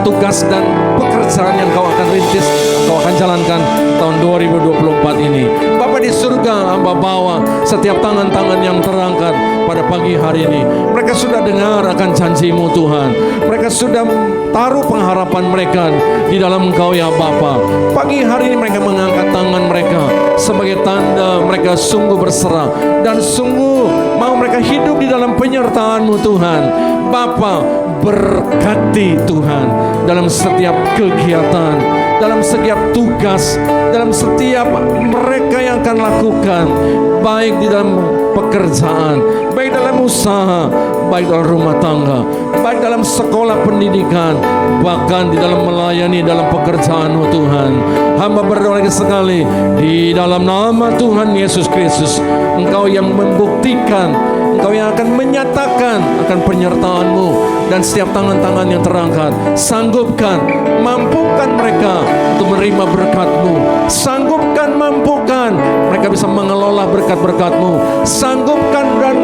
tugas dan pekerjaan yang kau akan rintis, kau akan jalankan tahun 2024 ini. Bapa di surga, hamba bawa setiap tangan-tangan yang terangkat pada pagi hari ini. Mereka sudah dengar akan janji-Mu Tuhan. Mereka sudah taruh pengharapan mereka di dalam Engkau ya Bapa. Pagi hari ini mereka mengangkat tangan mereka sebagai tanda mereka sungguh berserah dan sungguh mau mereka hidup di dalam penyertaan-Mu Tuhan. Bapa, berkati Tuhan dalam setiap kegiatan, dalam setiap tugas, dalam setiap mereka yang akan lakukan, baik di dalam pekerjaan, baik dalam usaha, baik dalam rumah tangga, baik dalam sekolah pendidikan, bahkan di dalam melayani dalam pekerjaan-Mu Tuhan. Hamba berdoa lagi sekali, di dalam nama Tuhan Yesus Kristus, Engkau yang membuktikan, Engkau yang akan menyatakan akan penyertaan-Mu, dan setiap tangan-tangan yang terangkat, sanggupkan, mampukan mereka untuk menerima berkat-Mu, sanggupkan, mampukan mereka bisa mengelola berkat-berkat-Mu, sanggupkan dan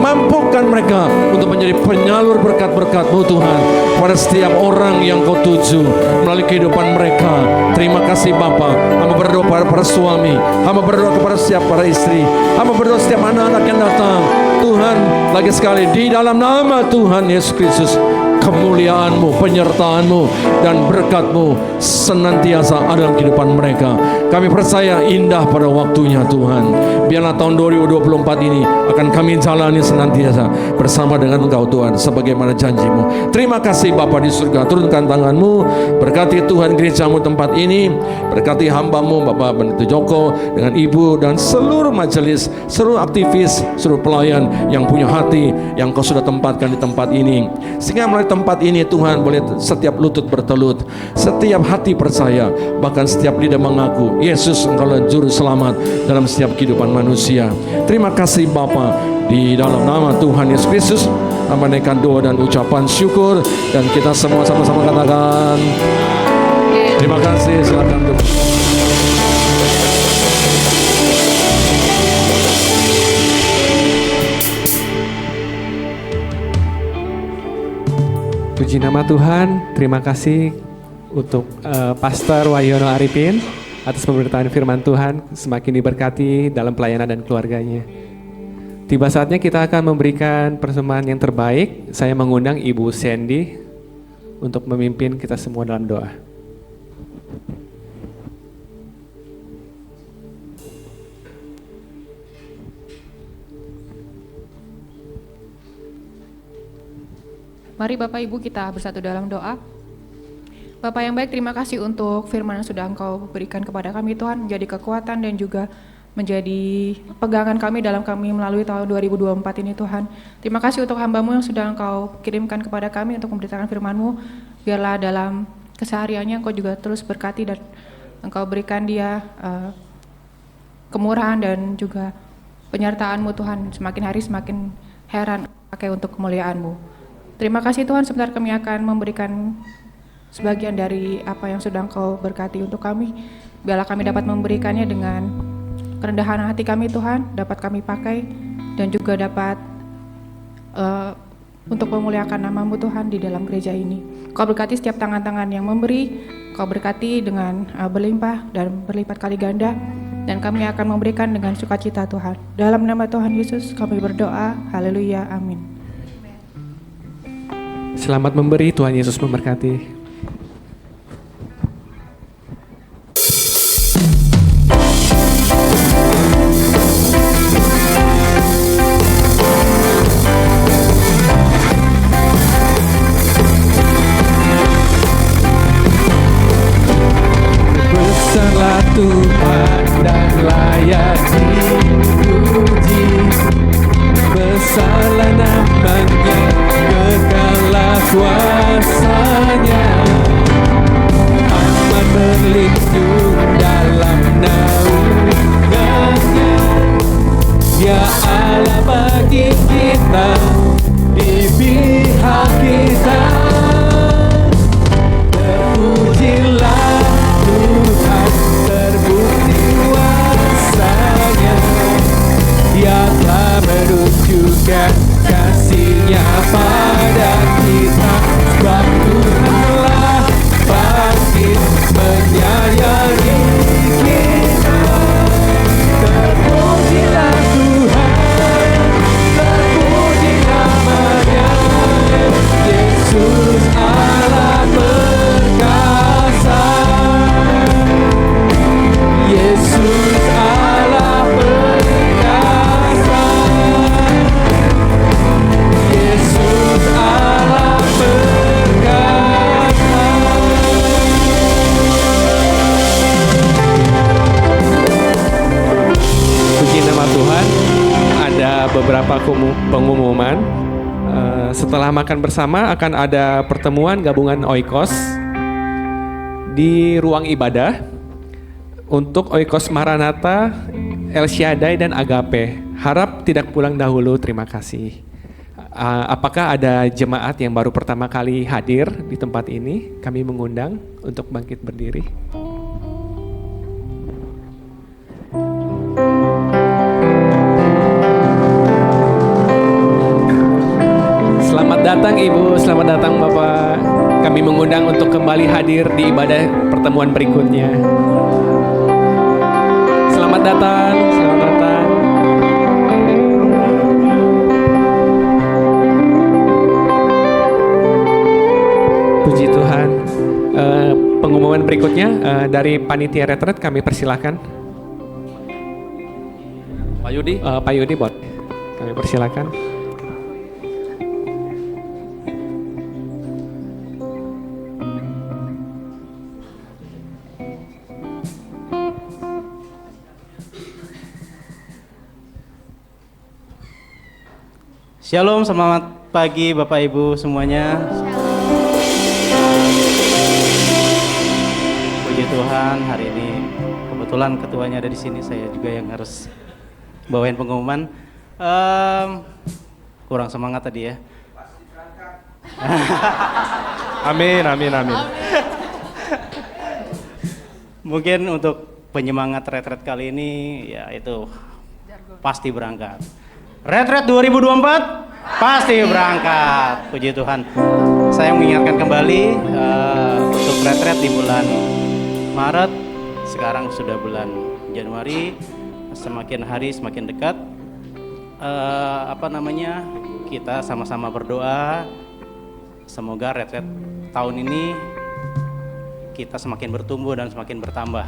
mampukan mereka untuk menjadi penyalur berkat-berkat-Mu Tuhan pada setiap orang yang Kau tuju melalui kehidupan mereka. Terima kasih Bapa. Hamba berdoa pada para suami, hamba berdoa kepada setiap para istri, hamba berdoa setiap anak-anak yang datang Tuhan, lagi sekali di dalam nama Tuhan Yesus Kristus, kemuliaan-Mu, penyertaan-Mu, dan berkat-Mu senantiasa ada dalam kehidupan mereka. Kami percaya indah pada waktunya Tuhan. Biarlah tahun 2024 ini akan kami jalani senantiasa bersama dengan Engkau Tuhan, sebagaimana janji-Mu. Terima kasih Bapa di surga. Turunkan tangan-Mu, berkati Tuhan gereja-Mu tempat ini, berkati hamba-Mu Bapak Pendeta Joko dengan Ibu dan seluruh majelis, seluruh aktivis, seluruh pelayan yang punya hati yang Kau sudah tempatkan di tempat ini, sehingga melalui tempat ini Tuhan boleh setiap lutut bertelut, setiap hati percaya, bahkan setiap lidah mengaku Yesus Engkaulah juru selamat dalam setiap kehidupan manusia. Terima kasih Bapa, di dalam nama Tuhan Yesus Kristus hamba naikkan doa dan ucapan syukur, dan kita semua sama-sama katakan terima kasih. Silakan duduk. Puji nama Tuhan. Terima kasih untuk Pastor Wahyono Arifin atas pemberitaan firman Tuhan. Semakin diberkati dalam pelayanan dan keluarganya. Tiba saatnya kita akan memberikan persembahan yang terbaik. Saya mengundang Ibu Sandy untuk memimpin kita semua dalam doa. Mari Bapak Ibu kita bersatu dalam doa. Bapak yang baik, terima kasih untuk firman yang sudah Engkau berikan kepada kami Tuhan, menjadi kekuatan dan juga menjadi pegangan kami dalam kami melalui tahun 2024 ini Tuhan. Terima kasih untuk hamba-Mu yang sudah Engkau kirimkan kepada kami untuk memberitakan firman-Mu. Biarlah dalam kesehariannya Engkau juga terus berkati dan Engkau berikan dia kemurahan dan juga penyertaan-Mu Tuhan, semakin hari semakin heran pakai untuk kemuliaan-Mu. Terima kasih Tuhan, sebentar kami akan memberikan sebagian dari apa yang sudah Engkau berkati untuk kami. Biarlah kami dapat memberikannya dengan kerendahan hati kami Tuhan, dapat kami pakai dan juga dapat untuk memuliakan nama-Mu Tuhan di dalam gereja ini. Kau berkati setiap tangan-tangan yang memberi, Kau berkati dengan berlimpah dan berlipat kali ganda, dan kami akan memberikan dengan sukacita Tuhan. Dalam nama Tuhan Yesus kami berdoa, haleluya, amin. Selamat memberi, Tuhan Yesus memberkati. Besarlah Tuhan dan layak dipuji, besarlah namanya, kekallah kuasanya, aman berlindung dalam naungannya. Ya Allah bagi kita, di pihak kita, terpujilah Tuhan, terbukti kuasanya. Dia telah menunjukkan kasih-Nya pada kita, sebab Tuhanlah bangkit menyayangi kita. Terpujilah Tuhan, terpuji namanya, Yesus Allah perkasa. Yesus Allah perkasa, Yesus Allah perkasa. Puji nama Tuhan. Ada beberapa pengumuman. Setelah makan bersama akan ada pertemuan gabungan Oikos di ruang ibadah untuk Oikos Maranatha, El Shaddai dan Agape. Harap tidak pulang dahulu, terima kasih. Apakah ada jemaat yang baru pertama kali hadir di tempat ini? Kami mengundang untuk bangkit berdiri. Selamat datang Ibu, selamat datang Bapak. Kami mengundang untuk kembali hadir di ibadah pertemuan berikutnya. Selamat datang, selamat datang. Puji Tuhan. Pengumuman berikutnya dari panitia retret kami persilakan. Pak Yudi. Pak Yudi, bot. Kami persilakan. Shalom, selamat pagi Bapak Ibu semuanya. Puji Tuhan, hari ini kebetulan ketuanya ada di sini, saya juga yang harus bawain pengumuman. Kurang semangat tadi ya. Amin, amin, amin. Mungkin untuk penyemangat retret kali ini, ya itu pasti berangkat. Retret 2024 pasti berangkat. Puji Tuhan. Saya mengingatkan kembali untuk retret di bulan Maret. Sekarang sudah bulan Januari. Semakin hari semakin dekat. Kita sama-sama berdoa. Semoga retret tahun ini kita semakin bertumbuh dan semakin bertambah.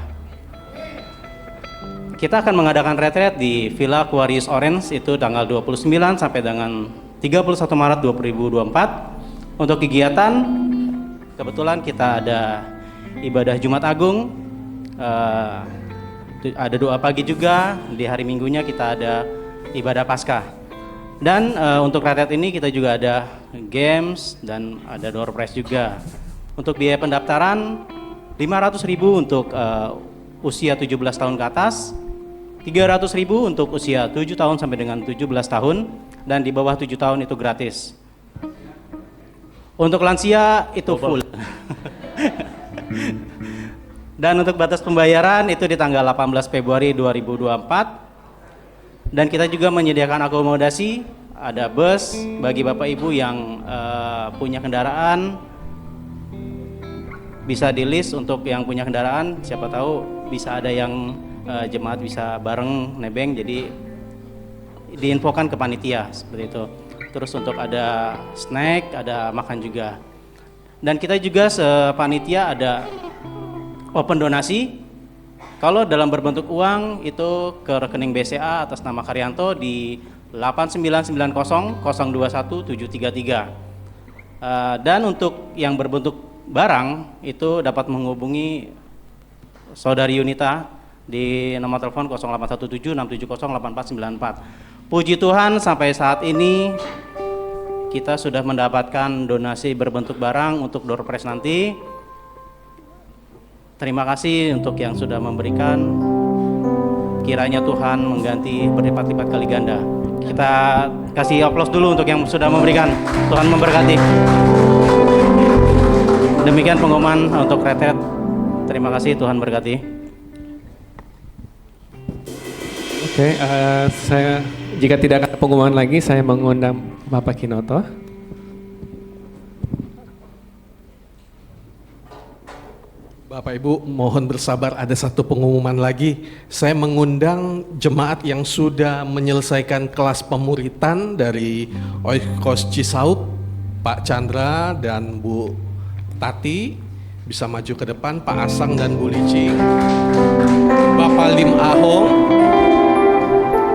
Kita akan mengadakan retret di Villa Aquarius Orange itu tanggal 29 sampai dengan 31 Maret 2024. Untuk kegiatan, kebetulan kita ada ibadah Jumat Agung, ada doa pagi juga, di hari Minggunya kita ada ibadah Paskah. Dan untuk retret ini kita juga ada games dan ada door prize juga. Untuk biaya pendaftaran 500.000 untuk usia 17 tahun ke atas, 300.000 untuk usia 7 tahun sampai dengan 17 tahun, dan di bawah 7 tahun itu gratis. Untuk lansia itu full. Dan untuk batas pembayaran itu di tanggal 18 Februari 2024. Dan kita juga menyediakan akomodasi, ada bus bagi Bapak Ibu yang punya kendaraan, bisa di list untuk yang punya kendaraan, siapa tahu bisa ada yang jemaat bisa bareng nebeng, jadi diinfokan ke panitia seperti itu. Terus untuk ada snack, ada makan juga. Dan kita juga sepanitia ada open donasi. Kalau dalam berbentuk uang itu ke rekening BCA atas nama Karyanto di 8990-021-733. Dan untuk yang berbentuk barang itu dapat menghubungi Saudari Yunita di nomor telepon 0817-670-8494. Puji Tuhan, sampai saat ini kita sudah mendapatkan donasi berbentuk barang untuk door prize nanti. Terima kasih untuk yang sudah memberikan. Kiranya Tuhan mengganti berlipat-lipat kali ganda. Kita kasih aplaus dulu untuk yang sudah memberikan. Tuhan memberkati. Demikian pengumuman untuk retret. Terima kasih, Tuhan berkati. Oke, saya jika tidak ada pengumuman lagi, saya mengundang Bapak Kinoto. Bapak Ibu, mohon bersabar, ada satu pengumuman lagi. Saya mengundang jemaat yang sudah menyelesaikan kelas pemuritan dari Oikos Cisaup, Pak Chandra dan Bu Tati, bisa maju ke depan, Pak Asang dan Bu Licing, Bapak Lim Ahong,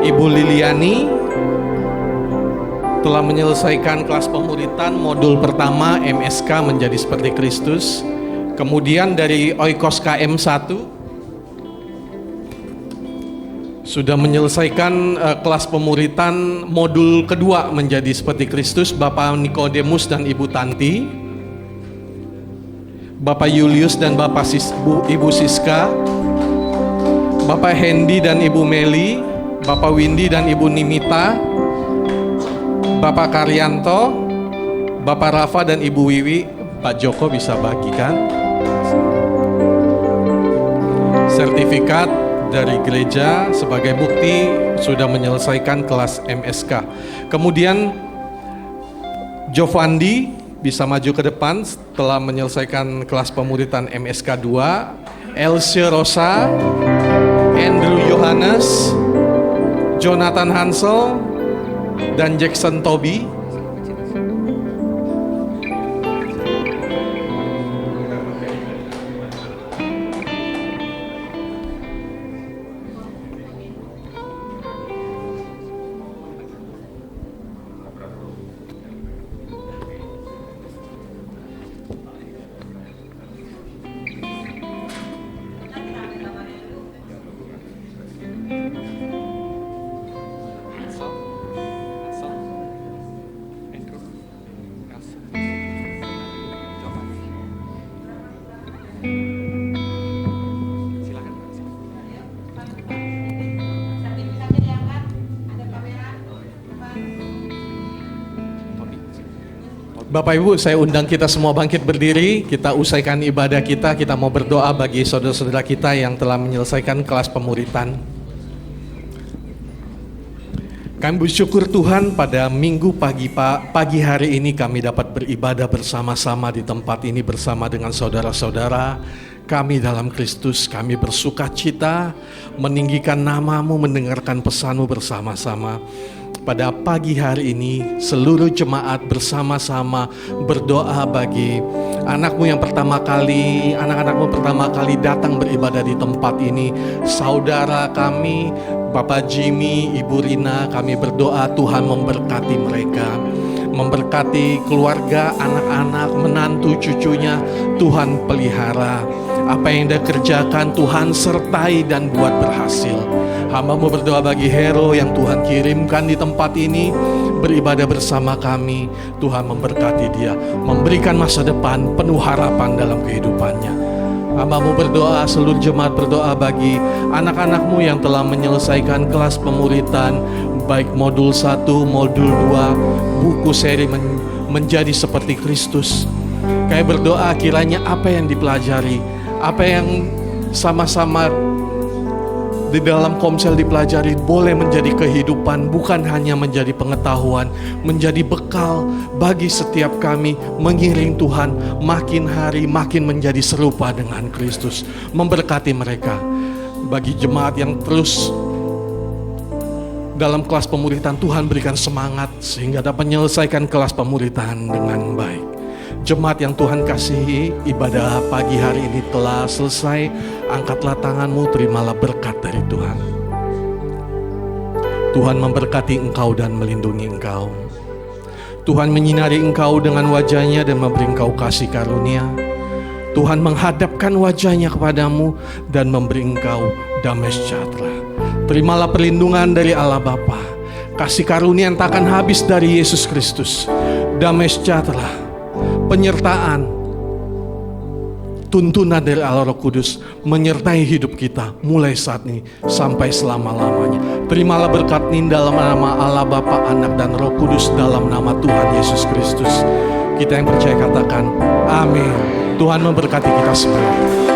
Ibu Liliani, telah menyelesaikan kelas pemuritan modul pertama MSK menjadi seperti Kristus. Kemudian dari Oikos KM1 sudah menyelesaikan kelas pemuritan modul kedua menjadi seperti Kristus, Bapak Nikodemus dan Ibu Tanti, Bapak Julius dan Ibu Siska, Bapak Hendy dan Ibu Meli, Bapak Windy dan Ibu Nimita, Bapak Karyanto, Bapak Rafa dan Ibu Wiwi. Pak Joko bisa bagikan sertifikat dari gereja sebagai bukti sudah menyelesaikan kelas MSK. Kemudian Jovandi bisa maju ke depan setelah menyelesaikan kelas pemuritan MSK 2. Elsie Rosa, Andrew Yohanes, Jonathan Hansel, dan Jackson Toby. Bapak Ibu, saya undang kita semua bangkit berdiri, kita usaikan ibadah kita mau berdoa bagi saudara-saudara kita yang telah menyelesaikan kelas pemuritan. Kami bersyukur Tuhan pada minggu pagi hari ini kami dapat beribadah bersama-sama di tempat ini bersama dengan saudara-saudara kami dalam Kristus. Kami bersuka cita meninggikan nama-Mu, mendengarkan pesan-Mu bersama-sama. Pada pagi hari ini seluruh jemaat bersama-sama berdoa bagi anak-Mu yang pertama kali, anak-anak-Mu pertama kali datang beribadah di tempat ini. Saudara kami, Bapak Jimmy, Ibu Rina, kami berdoa Tuhan memberkati mereka, memberkati keluarga, anak-anak, menantu, cucunya, Tuhan pelihara. Apa yang dia kerjakan Tuhan sertai dan buat berhasil. Hamba-Mu berdoa bagi Hero yang Tuhan kirimkan di tempat ini, beribadah bersama kami. Tuhan memberkati dia, memberikan masa depan penuh harapan dalam kehidupannya. Hamba-Mu berdoa, seluruh jemaat berdoa bagi anak-anak-Mu yang telah menyelesaikan kelas pemuritan, baik modul 1, modul 2, buku seri menjadi seperti Kristus. Kami berdoa kiranya apa yang dipelajari, apa yang sama-sama di dalam komsel dipelajari boleh menjadi kehidupan, bukan hanya menjadi pengetahuan, menjadi bekal bagi setiap kami mengiring Tuhan makin hari makin menjadi serupa dengan Kristus. Memberkati mereka. Bagi jemaat yang terus dalam kelas pemuritan, Tuhan berikan semangat sehingga dapat menyelesaikan kelas pemuritan dengan baik. Jemaat yang Tuhan kasihi, ibadah pagi hari ini telah selesai. Angkatlah tanganmu, terimalah berkat dari Tuhan. Tuhan memberkati engkau dan melindungi engkau. Tuhan menyinari engkau dengan wajahnya dan memberi engkau kasih karunia. Tuhan menghadapkan wajahnya kepadamu dan memberi engkau damai sejahtera. Terimalah perlindungan dari Allah Bapa, kasih karunia yang tak akan habis dari Yesus Kristus, damai sejahtera, penyertaan, tuntunan dari Allah Roh Kudus menyertai hidup kita mulai saat ini sampai selama-lamanya. Terimalah berkat ini dalam nama Allah Bapa, Anak dan Roh Kudus, dalam nama Tuhan Yesus Kristus. Kita yang percaya katakan amin. Tuhan memberkati kita semua.